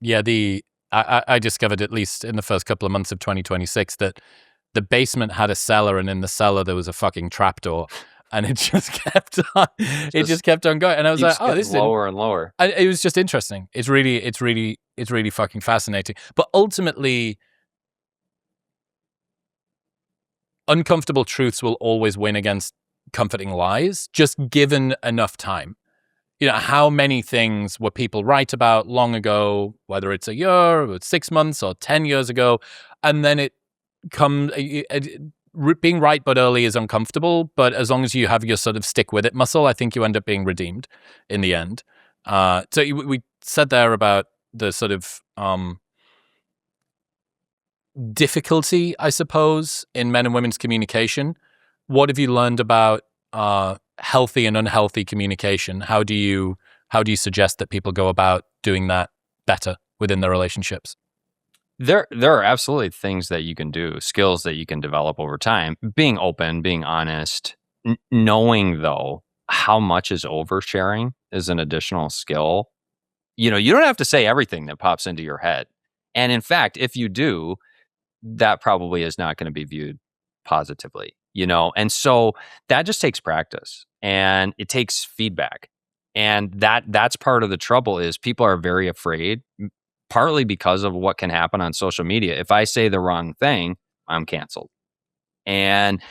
Yeah, I discovered, at least in the first couple of months of 2026, that the basement had a cellar, and in the cellar there was a fucking trapdoor, and it just kept on. It just kept on going, and I was like, "Oh, this is lower and lower." It was just interesting. It's really fucking fascinating. But ultimately, uncomfortable truths will always win against comforting lies, just given enough time. How many things were people right about long ago, whether it's a year or 6 months or 10 years ago, and then it comes, being right but early is uncomfortable, but as long as you have your sort of stick with it muscle, I think you end up being redeemed in the end. So we said there about the sort of difficulty, I suppose, in men and women's communication. What have you learned about healthy and unhealthy communication? How do you suggest that people go about doing that better within their relationships? There are absolutely things that you can do, skills that you can develop over time. Being open, being honest, knowing though how much is oversharing is an additional skill. You don't have to say everything that pops into your head. And in fact, if you do, that probably is not going to be viewed positively. And so that just takes practice, and it takes feedback. And that's part of the trouble, is people are very afraid, partly because of what can happen on social media. If I say the wrong thing, I'm canceled. And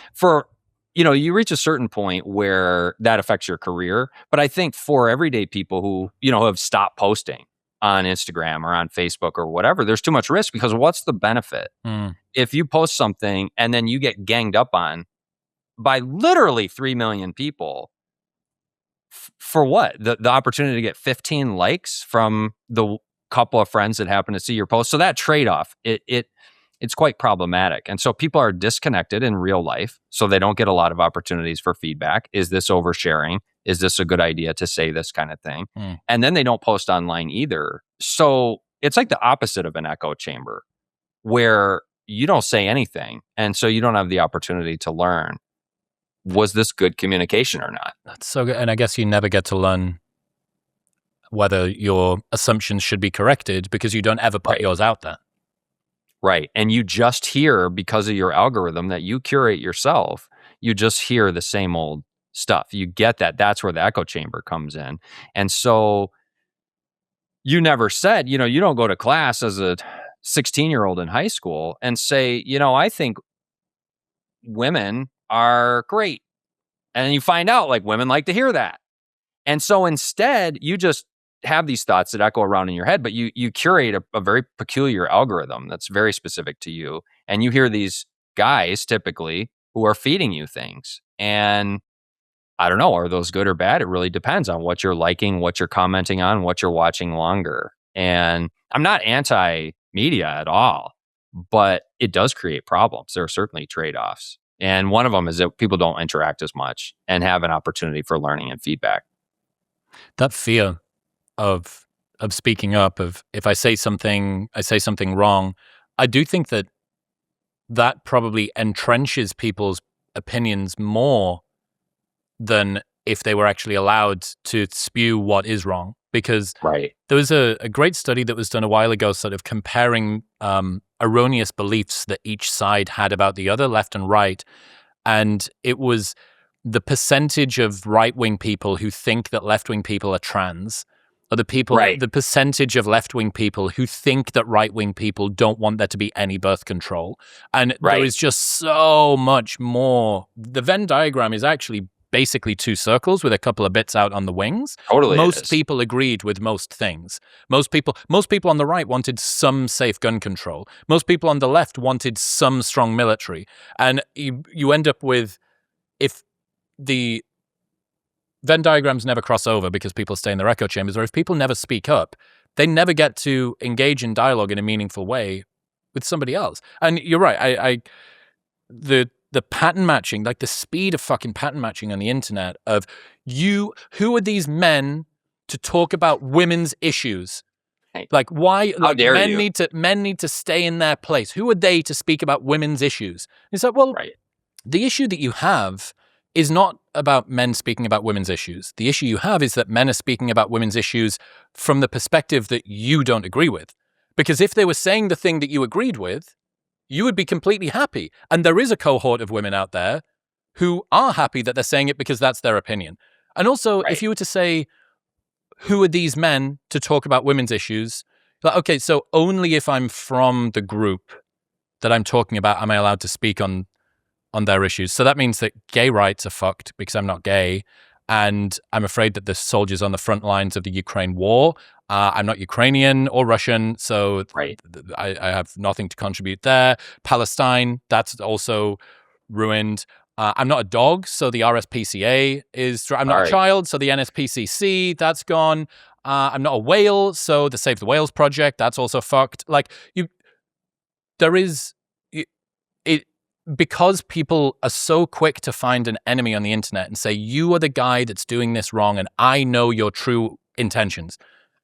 you reach a certain point where that affects your career. But I think for everyday people who, have stopped posting on Instagram or on Facebook or whatever, there's too much risk, because what's the benefit? If you post something and then you get ganged up on by literally 3 million people, for what? The opportunity to get 15 likes from the couple of friends that happen to see your post. So that trade-off, it's quite problematic. And so people are disconnected in real life, so they don't get a lot of opportunities for feedback. Is this oversharing? Is this a good idea to say this kind of thing? And then they don't post online either. So it's like the opposite of an echo chamber, where you don't say anything. And so you don't have the opportunity to learn, was this good communication or not? That's so good. And I guess you never get to learn whether your assumptions should be corrected, because you don't ever put yours out there. Right. And you just hear, because of your algorithm that you curate yourself, you just hear the same old stuff. You get that. That's where the echo chamber comes in. And so you never said, you don't go to class as a 16-year-old in high school and say, I think women are great. And you find out like women like to hear that. And so instead, you just have these thoughts that echo around in your head, but you curate a very peculiar algorithm that's very specific to you. And you hear these guys typically who are feeding you things. And I don't know, are those good or bad? It really depends on what you're liking, what you're commenting on, what you're watching longer. And I'm not anti-media at all, but it does create problems. There are certainly trade-offs. And one of them is that people don't interact as much and have an opportunity for learning and feedback. That fear of speaking up, of if I say something wrong, I do think that probably entrenches people's opinions more than if they were actually allowed to spew what is wrong. Because Right. there was a great study that was done a while ago, sort of comparing erroneous beliefs that each side had about the other, left and right. And it was the percentage of right-wing people who think that left-wing people are trans, or the percentage of left-wing people who think that right-wing people don't want there to be any birth control. And there is just so much more. The Venn diagram is actually basically two circles with a couple of bits out on the wings. Totally. Most people agreed with most things. Most people on the right wanted some safe gun control. Most people on the left wanted some strong military. And you end up with, if the Venn diagrams never cross over because people stay in their echo chambers, or if people never speak up, they never get to engage in dialogue in a meaningful way with somebody else. And you're right. The pattern matching, like the speed of fucking pattern matching on the internet of who are these men to talk about women's issues? Like, why? How dare men you? Men need to stay in their place. Who are they to speak about women's issues? It's like, well, the issue that you have is not about men speaking about women's issues. The issue you have is that men are speaking about women's issues from the perspective that you don't agree with. Because if they were saying the thing that you agreed with, you would be completely happy. And there is a cohort of women out there who are happy that they're saying it because that's their opinion. And also, if you were to say, who are these men to talk about women's issues? Like, okay, so only if I'm from the group that I'm talking about am I allowed to speak on their issues. So that means that gay rights are fucked because I'm not gay. And I'm afraid that the soldiers on the front lines of the Ukraine war, I'm not Ukrainian or Russian, so I have nothing to contribute there. Palestine, that's also ruined. I'm not a dog, so the RSPCA is... I'm not a child, so the NSPCC, that's gone. I'm not a whale, so the Save the Whales Project, that's also fucked. Like, because people are so quick to find an enemy on the internet and say, you are the guy that's doing this wrong and I know your true intentions.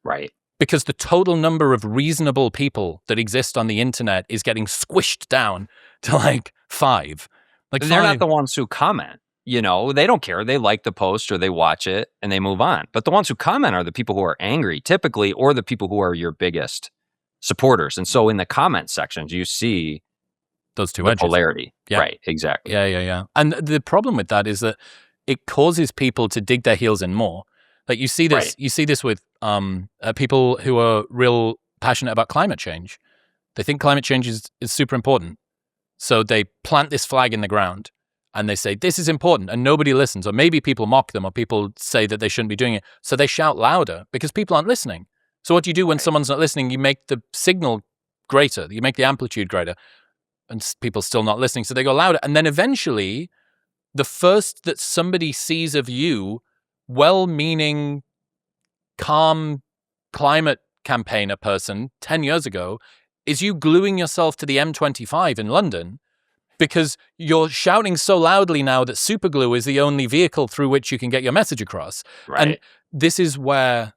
Right. Because the total number of reasonable people that exist on the internet is getting squished down to like 5. Like, they're not the ones who comment. They don't care. They like the post or they watch it and they move on. But the ones who comment are the people who are angry, typically, or the people who are your biggest supporters. And so in the comment sections, you see those two edges. Polarity. Yeah. Right, exactly. Yeah. And the problem with that is that it causes people to dig their heels in more. Like you see this with people who are real passionate about climate change. They think climate change is super important. So they plant this flag in the ground and they say, this is important, and nobody listens. Or maybe people mock them or people say that they shouldn't be doing it. So they shout louder because people aren't listening. So what do you do when someone's not listening? You make the signal greater. You make the amplitude greater. And people still not listening, so they go louder. And then eventually, the first that somebody sees of you, well-meaning, calm climate campaigner person 10 years ago, is you gluing yourself to the M25 in London because you're shouting so loudly now that superglue is the only vehicle through which you can get your message across. Right. And this is where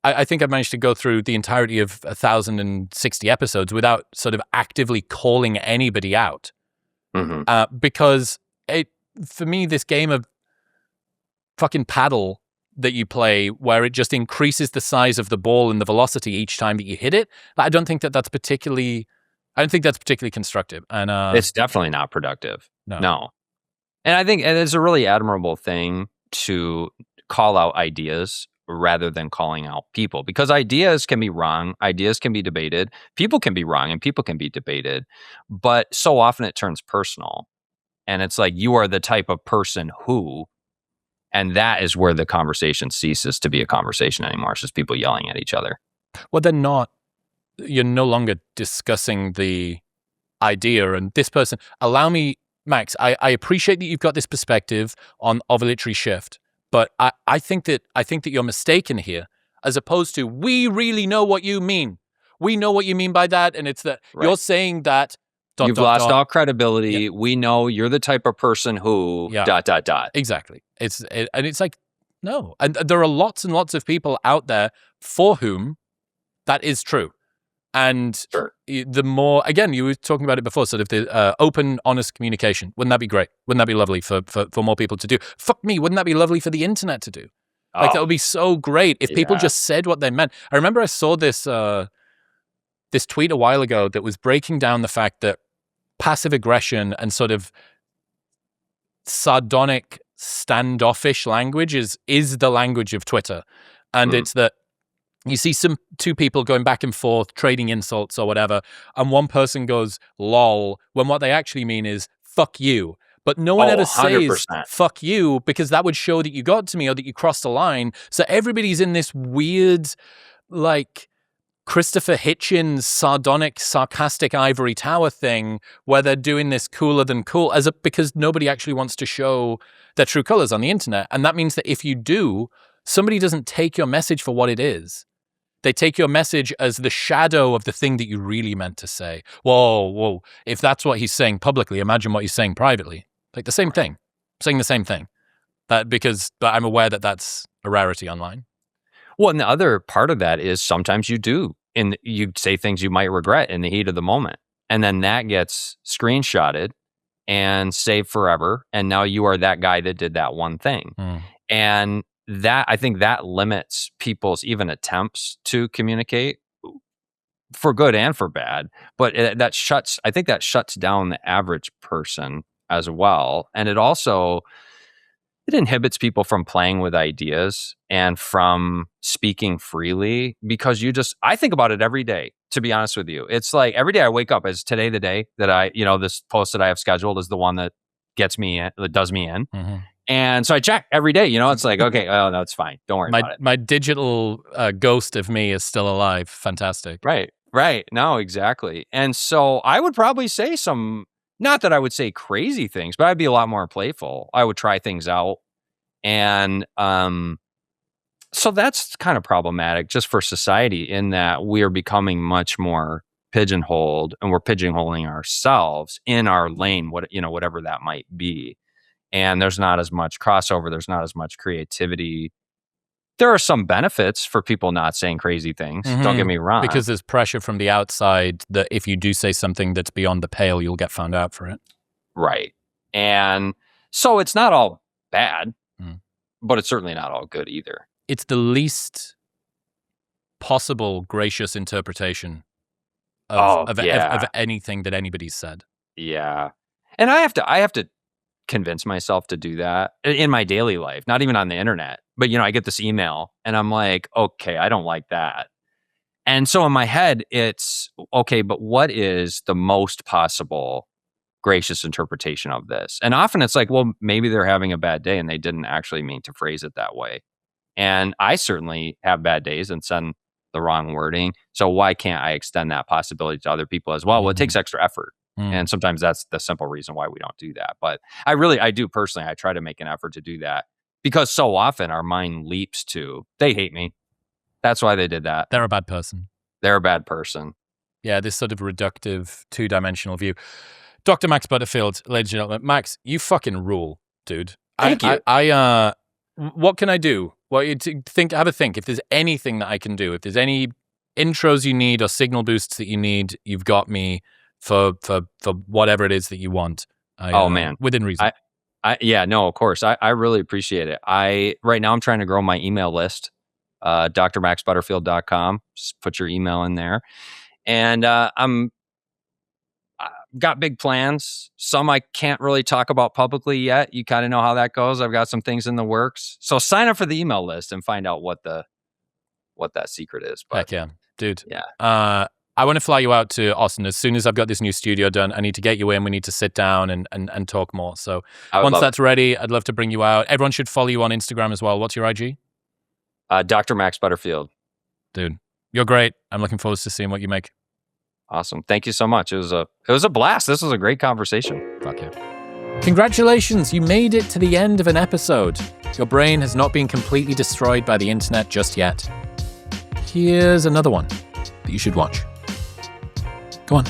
I think I've managed to go through the entirety of 1,060 episodes without sort of actively calling anybody out. Mm-hmm. Because for me, this game of fucking paddle that you play, where it just increases the size of the ball and the velocity each time that you hit it, I don't think that's particularly constructive. And it's definitely not productive. No. And I think it's a really admirable thing to call out ideas rather than calling out people, because ideas can be wrong, ideas can be debated, people can be wrong, and people can be debated, but so often it turns personal, and it's like, you are the type of person who, and that is where the conversation ceases to be a conversation anymore. It's just people yelling at each other. Well, you're no longer discussing the idea and this person. Allow me, Max, I appreciate that you've got this perspective on ovulatory shift, but I think that you're mistaken here, as opposed to, we really know what you mean. We know what you mean by that, and it's that you're saying that you've lost all credibility. Yeah. We know you're the type of person who ... Exactly. And it's like, no. And there are lots and lots of people out there for whom that is true. And the more, again, you were talking about it before, sort of the open, honest communication. Wouldn't that be great? Wouldn't that be lovely for more people to do? Fuck me, wouldn't that be lovely for the internet to do? Like, that would be so great if people just said what they meant. I remember I saw this tweet a while ago that was breaking down the fact that passive aggression and sort of sardonic, standoffish language is the language of Twitter. And it's that you see two people going back and forth, trading insults or whatever, and one person goes, lol, when what they actually mean is, fuck you. But no one ever 100%. says, fuck you, because that would show that you got to me or that you crossed a line. So everybody's in this weird, like, Christopher Hitchens sardonic, sarcastic ivory tower thing where they're doing this cooler than cool, because nobody actually wants to show their true colors on the internet. And that means that if you do, somebody doesn't take your message for what it is. They take your message as the shadow of the thing that you really meant to say. Whoa. If that's what he's saying publicly, imagine what he's saying privately. Like the same thing. I'm saying the same thing. But I'm aware that that's a rarity online. Well, and the other part of that is sometimes you do, and you say things you might regret in the heat of the moment. And then that gets screenshotted and saved forever. And now you are that guy that did that one thing. And that, I think that limits people's even attempts to communicate, for good and for bad. But I think that shuts down the average person as well. And it inhibits people from playing with ideas and from speaking freely, because I think about it every day, to be honest with you. It's like every day I wake up, is today the day that this post that I have scheduled is the one that gets me in, that does me in. And so I check every day, it's like, okay, oh no, it's fine. Don't worry about it. My digital ghost of me is still alive. Fantastic. Right. No, exactly. And so I would probably say not that I would say crazy things, but I'd be a lot more playful. I would try things out. And so that's kind of problematic just for society, in that we are becoming much more pigeonholed, and we're pigeonholing ourselves in our lane, whatever that might be. And there's not as much crossover. There's not as much creativity. There are some benefits for people not saying crazy things. Don't get me wrong. Because there's pressure from the outside that if you do say something that's beyond the pale, you'll get found out for it. Right. And so it's not all bad, but it's certainly not all good either. It's the least possible gracious interpretation of anything that anybody's said. Yeah. And I have to convince myself to do that in my daily life, not even on the internet. But, I get this email and I'm like, okay, I don't like that. And so in my head, it's okay, but what is the most possible gracious interpretation of this? And often it's like, well, maybe they're having a bad day and they didn't actually mean to phrase it that way. And I certainly have bad days and send the wrong wording. So why can't I extend that possibility to other people as well? Well, it takes extra effort. And sometimes that's the simple reason why we don't do that. But I do personally, I try to make an effort to do that, because so often our mind leaps to, they hate me. That's why they did that. They're a bad person. Yeah, this sort of reductive, two-dimensional view. Dr. Max Butterfield, ladies and gentlemen. Max, you fucking rule, dude. Thank you. What can I do? Have a think. If there's anything that I can do, if there's any intros you need or signal boosts that you need, you've got me for whatever it is that you want. Man, within reason. Of course. I really appreciate it. Right now I'm trying to grow my email list, drmaxbutterfield.com. Just put your email in there. And I'm got big plans. Some I can't really talk about publicly yet. You kind of know how that goes. I've got some things in the works. So sign up for the email list and find out what that secret is. But Heck yeah, dude. yeah. I want to fly you out to Austin as soon as I've got this new studio done. I need to get you in. We need to sit down and talk more. So once that's ready, I'd love to bring you out. Everyone should follow you on Instagram as well. What's your IG? Dr. Max Butterfield. Dude, you're great. I'm looking forward to seeing what you make. Awesome. Thank you so much. It was a blast. This was a great conversation. Fuck yeah. Congratulations. You made it to the end of an episode. Your brain has not been completely destroyed by the internet just yet. Here's another one that you should watch. Go on.